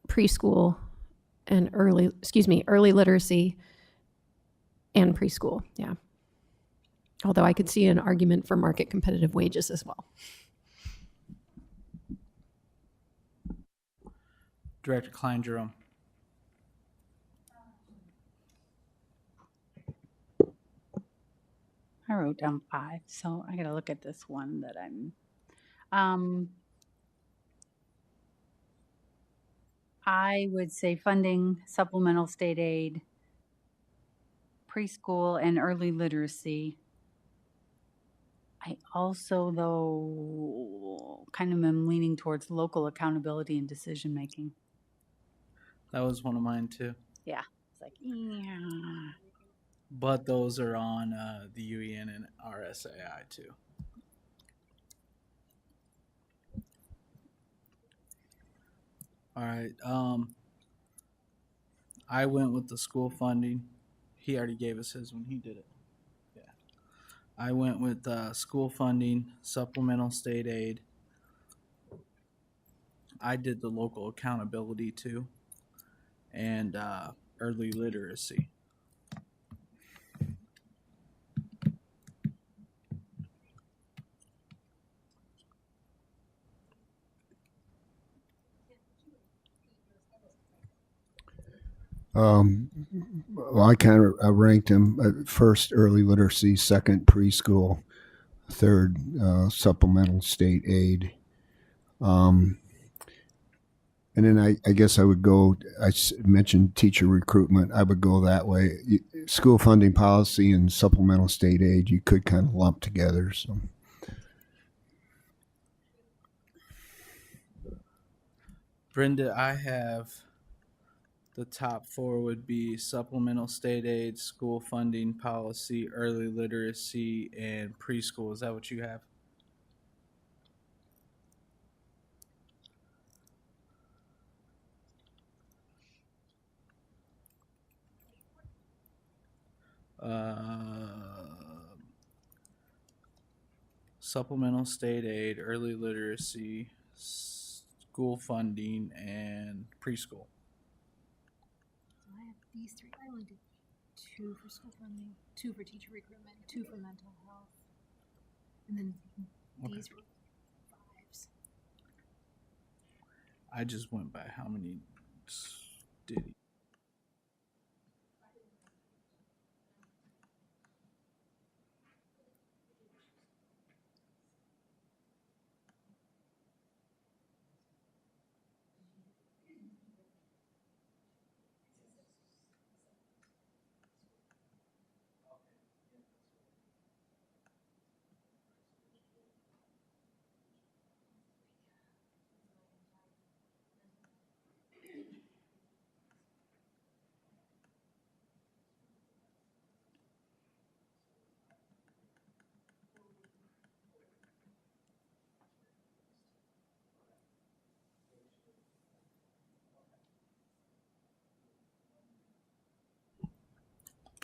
S3: preschool, and early literacy and preschool. Yeah. Although I could see an argument for market competitive wages as well.
S1: Director Klein Jerome.
S2: I wrote down 5, so I gotta look at this one that I would say funding, supplemental state aid, preschool, and early literacy. I also, though, kind of am leaning towards local accountability and decision making.
S1: That was one of mine too.
S2: Yeah, it's like, yeah.
S1: But those are on the UEN and RSAI too. All right. I went with the school funding. He already gave us his when he did it. Yeah. I went with school funding, supplemental state aid. I did the local accountability too, and early literacy.
S8: Well, I kind of ranked them first early literacy, second preschool, third supplemental state aid. And then I guess I would go, mentioned teacher recruitment. I would go that way. School funding policy and supplemental state aid, you could kind of lump together. So.
S1: Brenda, I have the top 4 would be supplemental state aid, school funding policy, early literacy, and preschool. Is that what you have? Supplemental state aid, early literacy, school funding, and preschool.
S10: I have these 3. I only did 2 for school funding, 2 for teacher recruitment, 2 for mental health, and then these were 5s.
S1: I just went by how many Did he?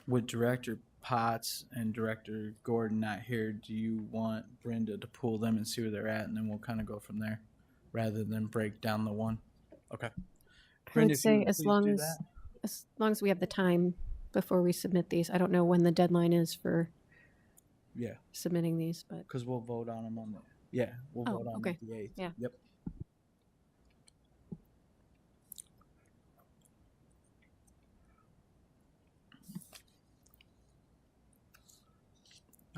S1: With Director Potts and Director Gordon not here, do you want Brenda to pull them and see where they're at, and then we'll kind of go from there, rather than break down the one? Okay.
S3: I
S1: Brenda,
S3: would
S1: if you
S3: say
S1: would
S3: as
S1: please
S3: long
S1: do
S3: as we have the time before we submit these. I don't know when the deadline is for
S1: Yeah,
S3: submitting these, but
S1: because we'll vote on them on the. Yeah, we'll
S3: Oh,
S1: vote on
S3: okay.
S1: the 8th.
S3: Yeah.
S1: Yep.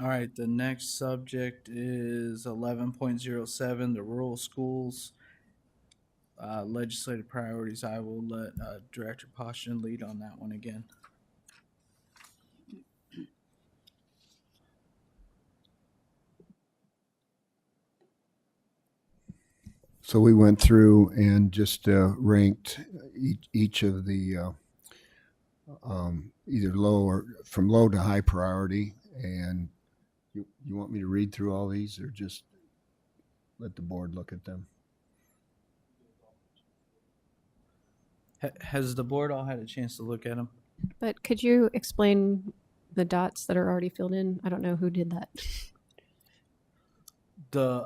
S1: All right, the next subject is 11.07, the rural schools legislative priorities. I will let Director Poston lead on that one again.
S8: So we went through and just ranked each of the either low or from low to high priority. And you want me to read through all these or just let the board look at them?
S1: Has the board all had a chance to look at them?
S3: But could you explain the dots that are already filled in? I don't know who did that.
S1: The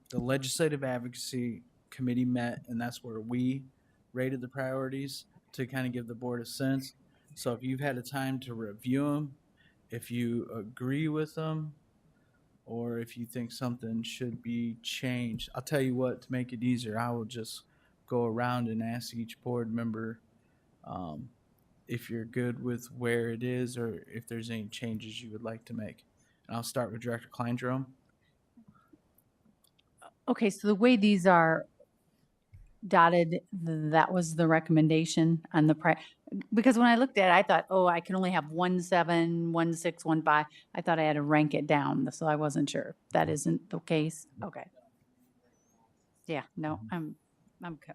S1: the legislative advocacy committee met, and that's where we rated the priorities to kind of give the board a sense. So if you've had a time to review them, if you agree with them, or if you think something should be changed, I'll tell you what, to make it easier, I will just go around and ask each board member if you're good with where it is or if there's any changes you would like to make. And I'll start with Director Kleindrome.
S2: Okay, so the way these are dotted, that was the recommendation on the because when I looked at it, I thought, oh, I can only have 1, 7, 1, 6, 1, 5. I thought I had to rank it down, so I wasn't sure. That isn't the case? Okay. Yeah, no, I'm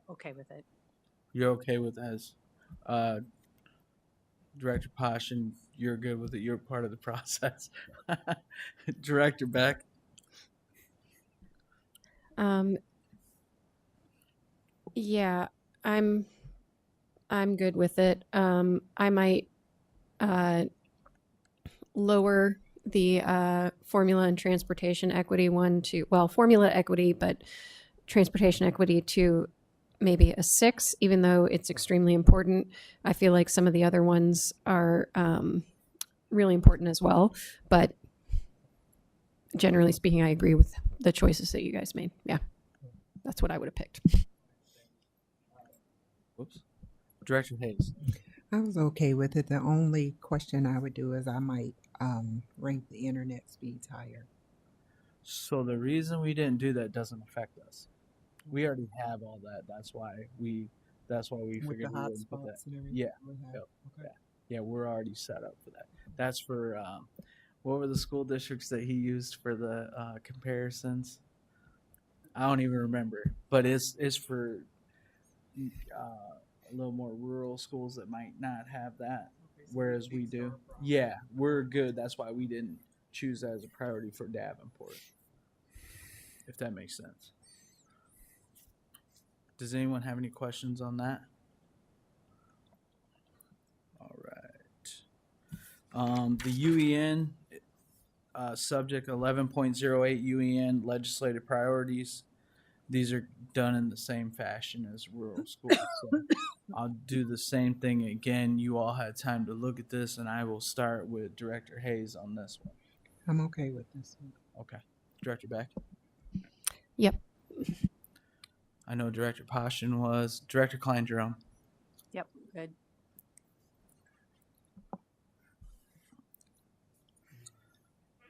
S2: okay with it.
S1: You're okay with as Director Posh, and you're good with it. You're part of the process. Director Beck.
S3: Yeah, I'm good with it. I might lower the formula and transportation equity one to, well, formula equity, but transportation equity to maybe a 6, even though it's extremely important. I feel like some of the other ones are really important as well, but generally speaking, I agree with the choices that you guys made. Yeah, that's what I would have picked.
S1: Whoops. Director Hayes.
S7: I was okay with it. The only question I would do is I might rank the internet speeds higher.
S1: So the reason we didn't do that doesn't affect us. We already have all that. That's why we
S7: With
S1: figured
S7: the
S1: we wouldn't put that.
S7: hotspots and everything.
S1: Yeah.
S7: we have.
S1: Yep.
S7: Okay.
S1: Yeah, we're already set up for that. That's for what were the school districts that he used for the comparisons? I don't even remember, but it's for a little more rural schools that might not have that, whereas we do. Yeah, we're good. That's why we didn't choose that as a priority for Davenport, if that makes sense. Does anyone have any questions on that? All right. The UEN subject 11.08 UEN legislative priorities. These are done in the same fashion as rural schools. So I'll do the same thing again. You all had time to look at this, and I will start with Director Hayes on this one.
S7: I'm okay with this one.
S1: Okay. Director Beck?
S3: Yep.
S1: I know Director Poston was. Director Klein Jerome.
S2: Yep, good.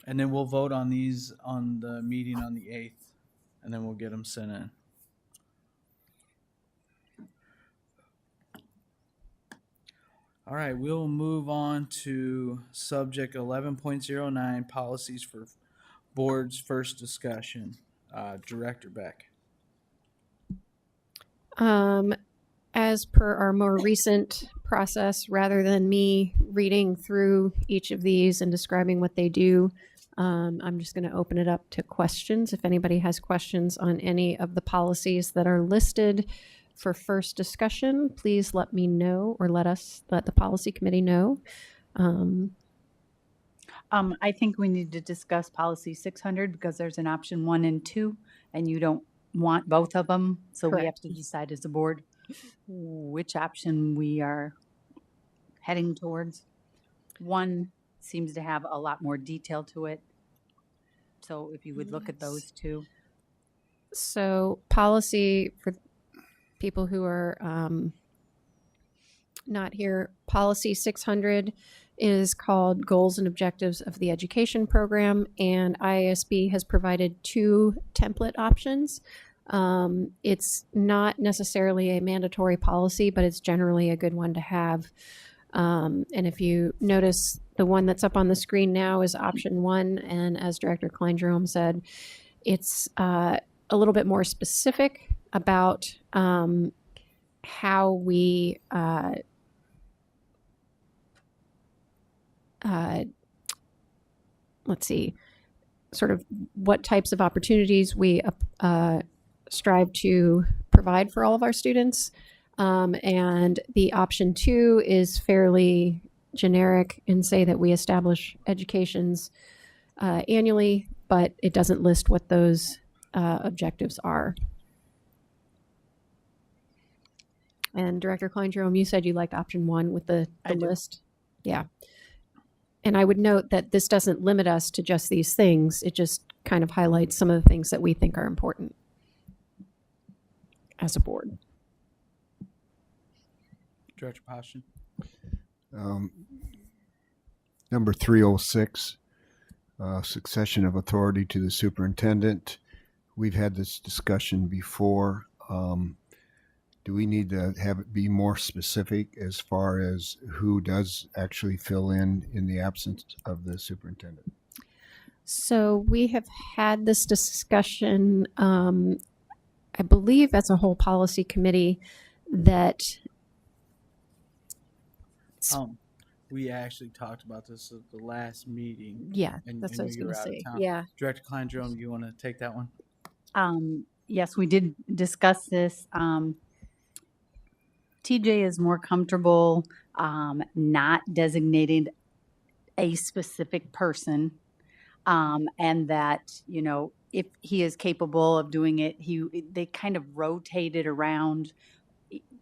S1: And then we'll vote on these on the meeting on the 8th, and then we'll get them sent in. All right, we'll move on to subject 11.09, policies for board's first discussion. Director Beck.
S3: As per our more recent process, rather than me reading through each of these and describing what they do, I'm just going to open it up to questions. If anybody has questions on any of the policies that are listed for first discussion, please let me know, or let the policy committee know.
S2: I think we need to discuss policy 600 because there's an option 1 and 2, and you don't want both of them. So we have
S3: Correct.
S2: to decide as a board which option we are heading towards. 1 seems to have a lot more detail to it. So if you would look at those two.
S3: So policy, for people who are not here, policy 600 is called Goals and Objectives of the Education Program, and IASB has provided 2 template options. It's not necessarily a mandatory policy, but it's generally a good one to have. And if you notice, the one that's up on the screen now is option 1, and as Director Klein Jerome said, it's a little bit more specific about how we let's see, sort of what types of opportunities we strive to provide for all of our students. And the option 2 is fairly generic and say that we establish educations annually, but it doesn't list what those objectives are. And Director Klein Jerome, you said you liked option 1 with the list. Yeah. And I would note that this doesn't limit us to just these things. It just kind of highlights some of the things that we think are important as a board.
S1: Director Poston.
S8: Number 306, succession of authority to the superintendent. We've had this discussion before. Do we need to have it be more specific as far as who does actually fill in the absence of the superintendent?
S3: So we have had this discussion, I believe that's a whole policy committee that
S1: We actually talked about this at the last meeting.
S3: yeah,
S1: and,
S3: that's
S1: and
S3: what I was
S1: you
S3: going
S1: were
S3: to
S1: out of
S3: say.
S1: town.
S3: Yeah.
S1: Director Klein Jerome, you want to take that one?
S2: Yes, we did discuss this. TJ is more comfortable not designating a specific person, and that, you know, if he is capable of doing it, they kind of rotated around.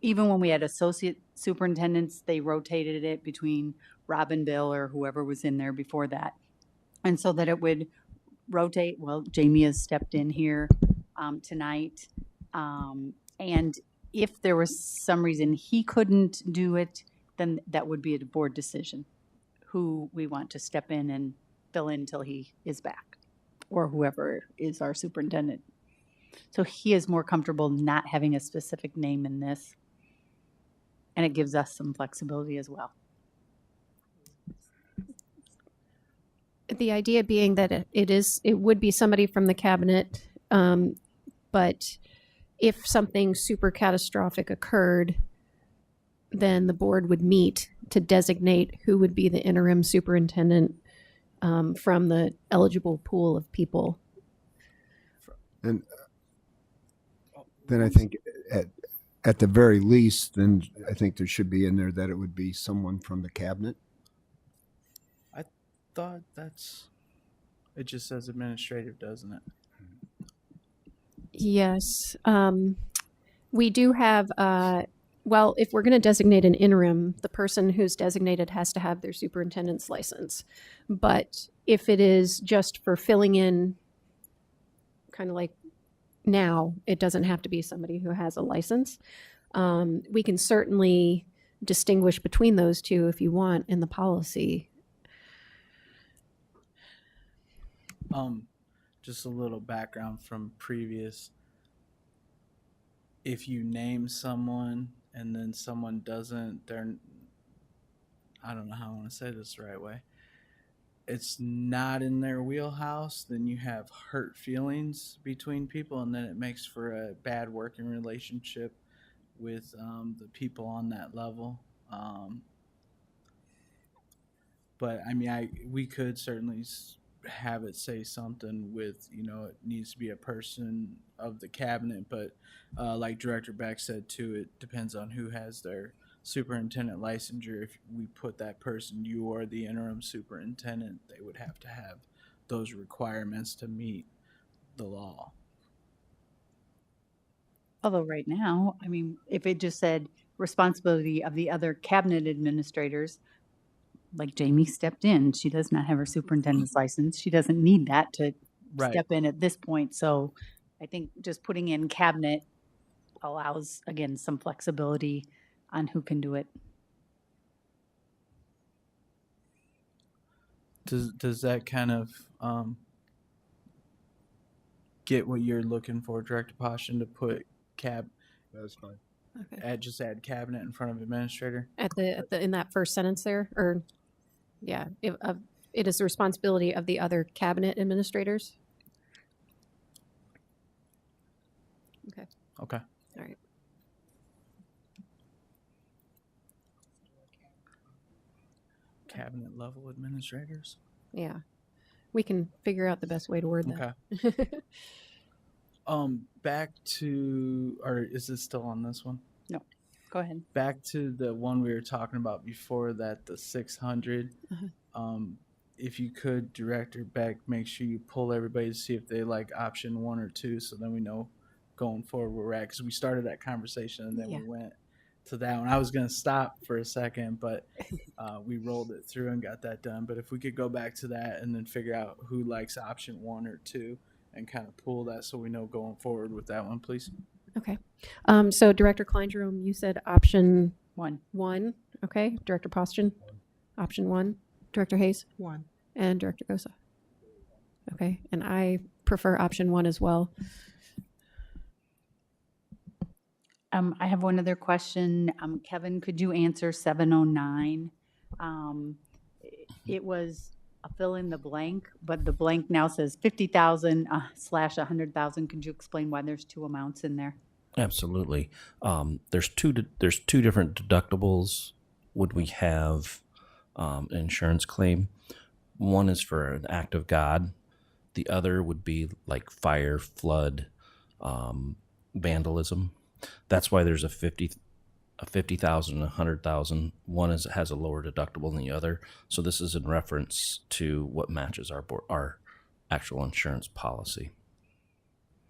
S2: Even when we had associate superintendents, they rotated it between Rob and Bill or whoever was in there before that. And so that it would rotate. Well, Jamie has stepped in here tonight. And if there was some reason he couldn't do it, then that would be a board decision, who we want to step in and fill in until he is back, or whoever is our superintendent. So he is more comfortable not having a specific name in this. And it gives us some flexibility as well.
S3: The idea being that it would be somebody from the cabinet, but if something super catastrophic occurred, then the board would meet to designate who would be the interim superintendent from the eligible pool of people.
S8: And then I think at the very least, then I think there should be in there that it would be someone from the cabinet.
S1: I thought it just says administrative, doesn't it?
S3: Yes. We do have, well, if we're going to designate an interim, the person who's designated has to have their superintendent's license. But if it is just for filling in, kind of like now. It doesn't have to be somebody who has a license. We can certainly distinguish between those two if you want in the policy.
S1: Just a little background from previous. If you name someone and then someone doesn't, I don't know how I want to say this the right way. It's not in their wheelhouse, then you have hurt feelings between people, and then it makes for a bad working relationship with the people on that level. But I mean, we could certainly have it say something with, it needs to be a person of the cabinet, but like Director Beck said too, it depends on who has their superintendent licensure. If we put that person, you or the interim superintendent, they would have to have those requirements to meet the law.
S2: Although right now, I mean, if it just said responsibility of the other cabinet administrators, like Jamie stepped in, she does not have her superintendent's license. She doesn't need that to
S1: Right.
S2: step in at this point. So I think just putting in cabinet allows, again, some flexibility on who can do it.
S1: Does that kind of get what you're looking for, Director Poston, to put
S8: That's fine.
S3: Okay.
S1: just add cabinet in front of administrator?
S3: At the in that first sentence there, or yeah, it is the responsibility of the other cabinet administrators. Okay.
S1: Okay.
S3: All right.
S1: Cabinet level administrators.
S3: Yeah, we can figure out the best way to word that.
S1: Okay. Back to, or is this still on this one?
S2: No, go ahead.
S1: Back to the one we were talking about before that, the 600. If you could, Director Beck, make sure you pull everybody to see if they like option 1 or 2, so then we know going forward where we're at. Because we started that conversation and then we went to that one. I was going to stop for a second, but we rolled it through and got that done. But if we could go back to that and then figure out who likes option 1 or 2 and kind of pull that so we know going forward with that one, please.
S3: Okay. So Director Klein-Jerome, you said option
S2: 1.
S3: Okay. Director Poston, option 1. Director Hayes?
S7: 1.
S3: And Director Gosa? Okay. And I prefer option 1 as well.
S2: I have one other question. Kevin, could you answer 709? It was a fill in the blank, but the blank now says 50,000 / 100,000. Could you explain why there's two amounts in there?
S12: Absolutely. There's two different deductibles when we have an insurance claim. One is for an act of God. The other would be like fire, flood, vandalism. That's why there's a 50,000 and 100,000. One has a lower deductible than the other. So this is in reference to what matches our actual insurance policy.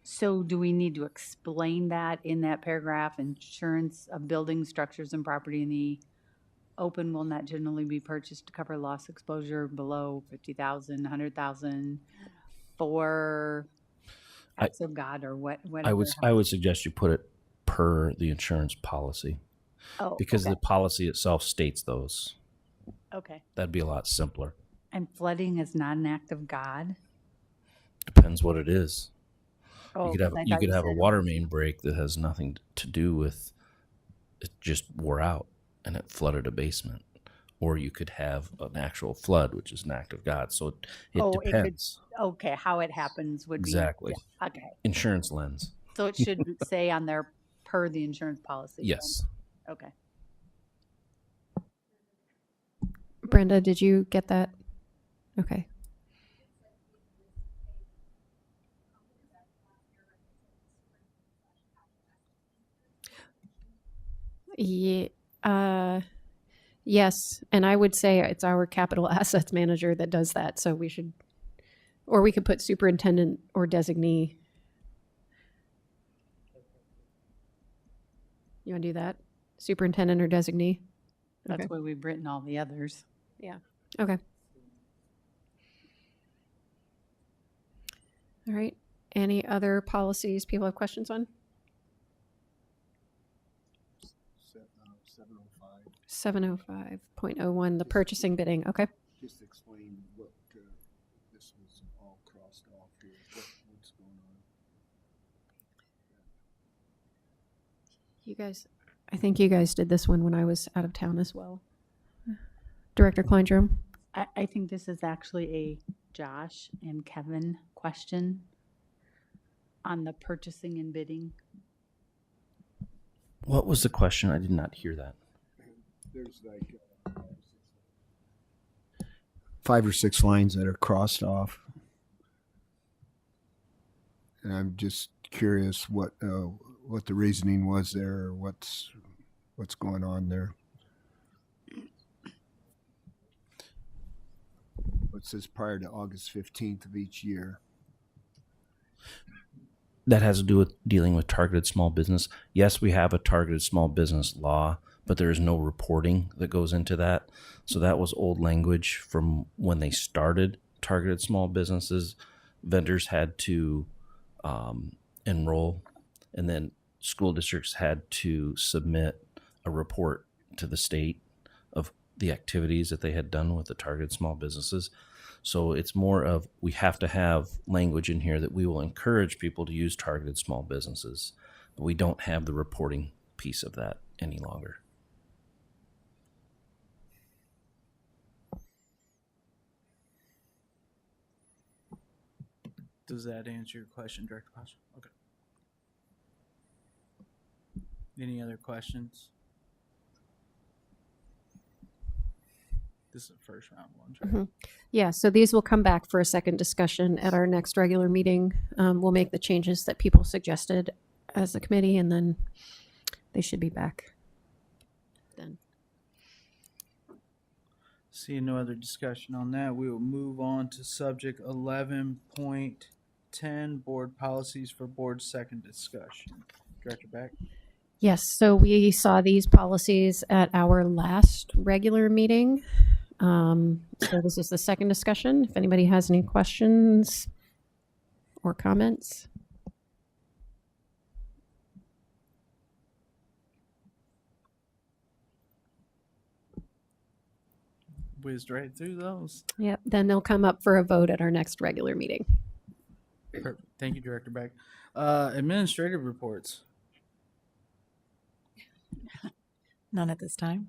S2: So do we need to explain that in that paragraph? Insurance of buildings, structures, and property in the open will not generally be purchased to cover loss exposure below 50,000, 100,000 for acts of God or whatever.
S12: I would suggest you put it per the insurance policy.
S2: Oh,
S12: because
S2: okay.
S12: the policy itself states those.
S2: Okay.
S12: That'd be a lot simpler.
S2: And flooding is not an act of God?
S12: Depends what it is.
S2: Oh,
S12: you could have a water main break that has nothing to do with it, just wore out and it flooded a basement. Or you could have an actual flood, which is an act of God. So it depends.
S2: Okay, how it happens would be.
S12: Exactly.
S2: Yeah, okay.
S12: Insurance lens.
S2: So it should say on there per the insurance policy?
S12: Yes.
S2: Then? Okay.
S3: Brenda, did you get that? Okay. Yeah. Yes, and I would say it's our capital assets manager that does that. So we should, or we could put superintendent or designee. You want to do that? Superintendent or designee?
S2: That's why we've written all the others.
S3: Yeah. Okay. All right. Any other policies people have questions on? 705.01, the purchasing bidding. Okay.
S8: Just explain what this was all crossed off here. What's going on?
S3: You guys, I think you guys did this one when I was out of town as well. Director Kleindrum?
S2: I think this is actually a Josh and Kevin question on the purchasing and bidding.
S12: What was the question? I did not hear that.
S8: There's like 5 or 6 lines that are crossed off, and I'm just curious what the reasoning was there, or what's going on there. It says prior to August 15th of each year.
S12: That has to do with dealing with targeted small business. Yes, we have a targeted small business law, but there is no reporting that goes into that. So that was old language from when they started targeted small businesses. Vendors had to enroll, and then school districts had to submit a report to the state of the activities that they had done with the targeted small businesses. So it's more of, we have to have language in here that we will encourage people to use targeted small businesses, but we don't have the reporting piece of that any longer.
S1: Does that answer your question, Director Pasha? Okay. Any other questions? This is the first round ones, right?
S3: Yeah, so these will come back for a second discussion at our next regular meeting. We'll make the changes that people suggested as a committee, and then they should be back then.
S1: Seeing no other discussion on that, we will move on to subject 11.10, board policies for board second discussion. Director Beck?
S3: Yes, so we saw these policies at our last regular meeting. So this is the second discussion. If anybody has any questions or comments.
S1: Whizzed right through those.
S3: Yep, then they'll come up for a vote at our next regular meeting.
S1: Perfect. Thank you, Director Beck. Administrative reports.
S4: None at this time.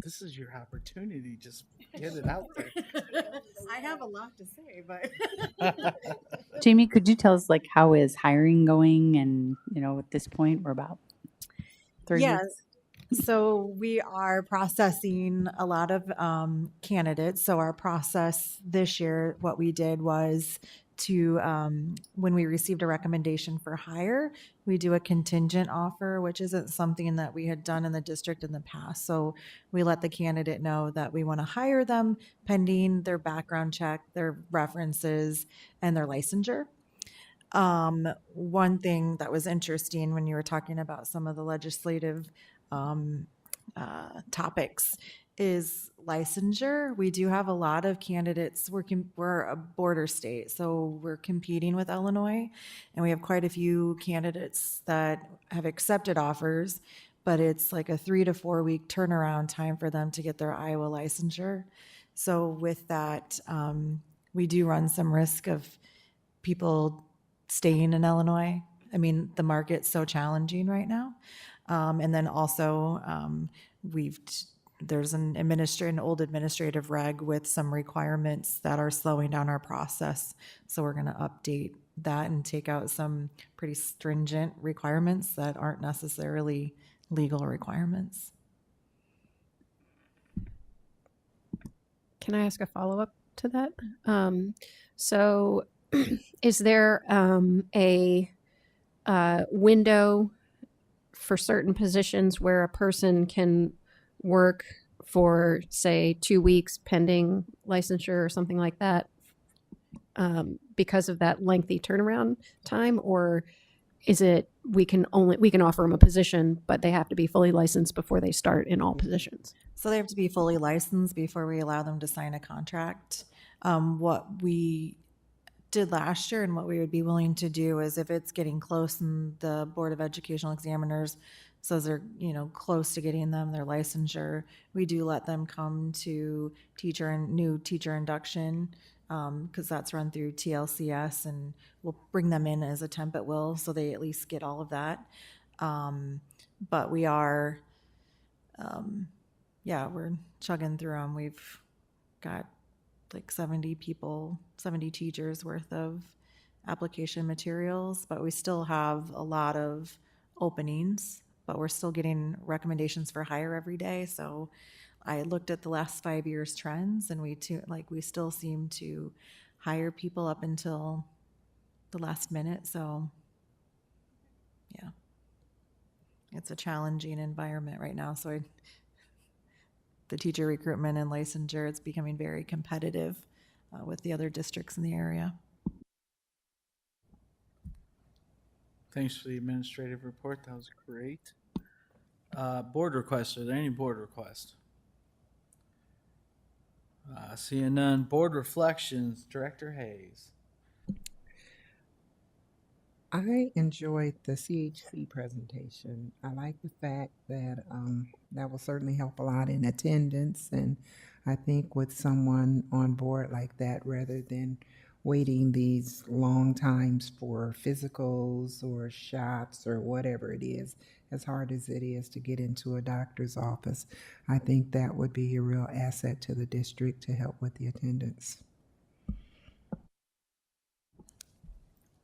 S1: This is your opportunity. Just get it out there.
S4: I have a lot to say, but
S2: Jamie, could you tell us, like, how is hiring going? And, you know, at this point, we're about 3
S4: yes.
S2: weeks.
S4: So we are processing a lot of candidates. So our process this year, what we did was to, when we received a recommendation for hire, we do a contingent offer, which isn't something that we had done in the district in the past. So we let the candidate know that we want to hire them pending their background check, their references, and their licensure. One thing that was interesting when you were talking about some of the legislative topics is licensure. We do have a lot of candidates. We're a border state, so we're competing with Illinois, and we have quite a few candidates that have accepted offers, but it's like a 3 to 4 week turnaround time for them to get their Iowa licensure. So with that, we do run some risk of people staying in Illinois. I mean, the market's so challenging right now. And then also, there's an old administrative reg with some requirements that are slowing down our process. So we're going to update that and take out some pretty stringent requirements that aren't necessarily legal requirements.
S3: Can I ask a follow-up to that? So is there a window for certain positions where a person can work for, say, 2 weeks pending licensure or something like that because of that lengthy turnaround time? Or is it we can offer them a position, but they have to be fully licensed before they start in all positions?
S4: So they have to be fully licensed before we allow them to sign a contract. What we did last year and what we would be willing to do is if it's getting close and the Board of Educational Examiners says they're, close to getting them their licensure, we do let them come to new teacher induction, because that's run through TLCS, and we'll bring them in as a temp at will, so they at least get all of that. But we are, we're chugging through them. We've got like 70 teachers worth of application materials, but we still have a lot of openings, but we're still getting recommendations for hire every day. So I looked at the last 5 years trends, and we still seem to hire people up until the last minute. So yeah, it's a challenging environment right now. So the teacher recruitment and licensure, it's becoming very competitive with the other districts in the area.
S1: Thanks for the administrative report. That was great. Board requests. Are there any board requests? Seeing none. Board reflections. Director Hayes.
S7: I enjoyed the CHC presentation. I like the fact that that will certainly help a lot in attendance, and I think with someone on board like that, rather than waiting these long times for physicals or shots or whatever it is, as hard as it is to get into a doctor's office, I think that would be a real asset to the district to help with the attendance.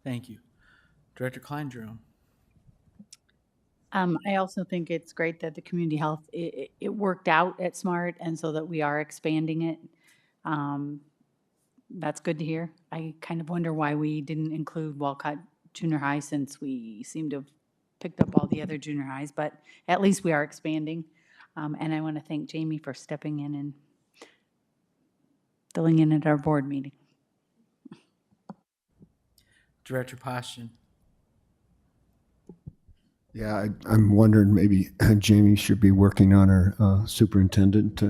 S1: Thank you. Director Kleindrum.
S2: I also think it's great that the community health, it worked out at SMART, and so that we are expanding it. That's good to hear. I kind of wonder why we didn't include Walcott Junior High, since we seem to have picked up all the other junior highs, but at least we are expanding. And I want to thank Jamie for stepping in and filling in at our board meeting.
S1: Director Poston.
S8: Yeah, I'm wondering maybe Jamie should be working on her superintendent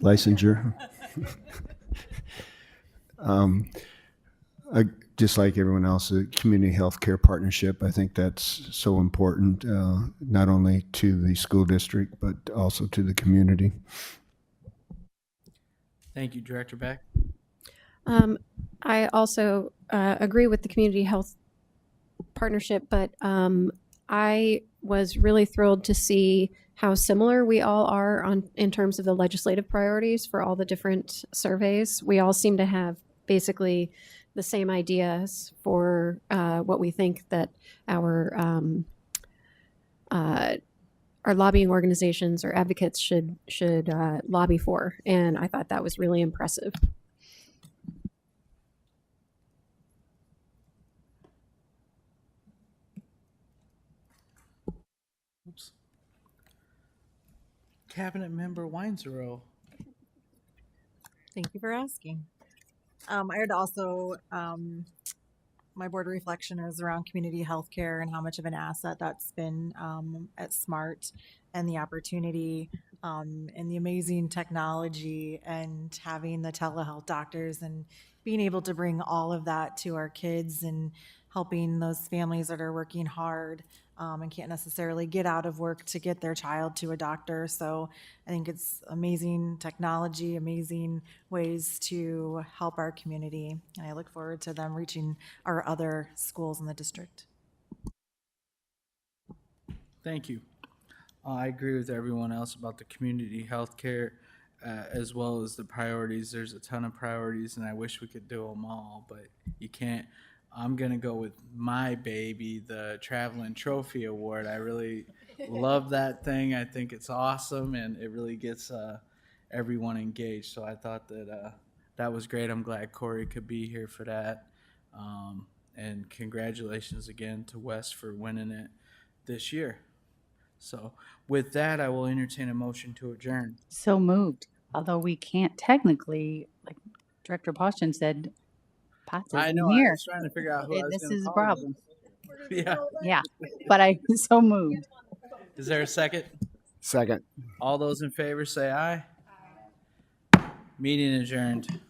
S8: licensure. Just like everyone else, the community health care partnership, I think that's so important, not only to the school district, but also to the community.
S1: Thank you, Director Beck.
S3: I also agree with the community health partnership, but I was really thrilled to see how similar we all are in terms of the legislative priorities for all the different surveys. We all seem to have basically the same ideas for what we think that our lobbying organizations or advocates should lobby for, and I thought that was really impressive.
S1: Oops. Cabinet Member Weinzero.
S4: Thank you for asking. I had also, my board reflection is around community healthcare and how much of an asset that's been at SMART, and the opportunity and the amazing technology and having the telehealth doctors and being able to bring all of that to our kids and helping those families that are working hard and can't necessarily get out of work to get their child to a doctor. So I think it's amazing technology, amazing ways to help our community. And I look forward to them reaching our other schools in the district.
S1: Thank you. I agree with everyone else about the community health care as well as the priorities. There's a ton of priorities, and I wish we could do them all, but you can't. I'm going to go with my baby, the Traveling Trophy Award. I really love that thing. I think it's awesome, and it really gets everyone engaged. So I thought that that was great. I'm glad Corey could be here for that. And congratulations again to Wes for winning it this year. So with that, I will entertain a motion to adjourn.
S2: So moved. Although we can't technically, like Director Poston said, Potts
S1: I
S2: isn't
S1: know. I
S2: here.
S1: was trying to figure out who I was
S2: This
S1: going to
S2: is a
S1: call.
S2: problem.
S1: Yeah.
S2: Yeah, but I so moved.
S1: Is there a second?
S8: Second.
S1: All those in favor say aye. Meeting adjourned.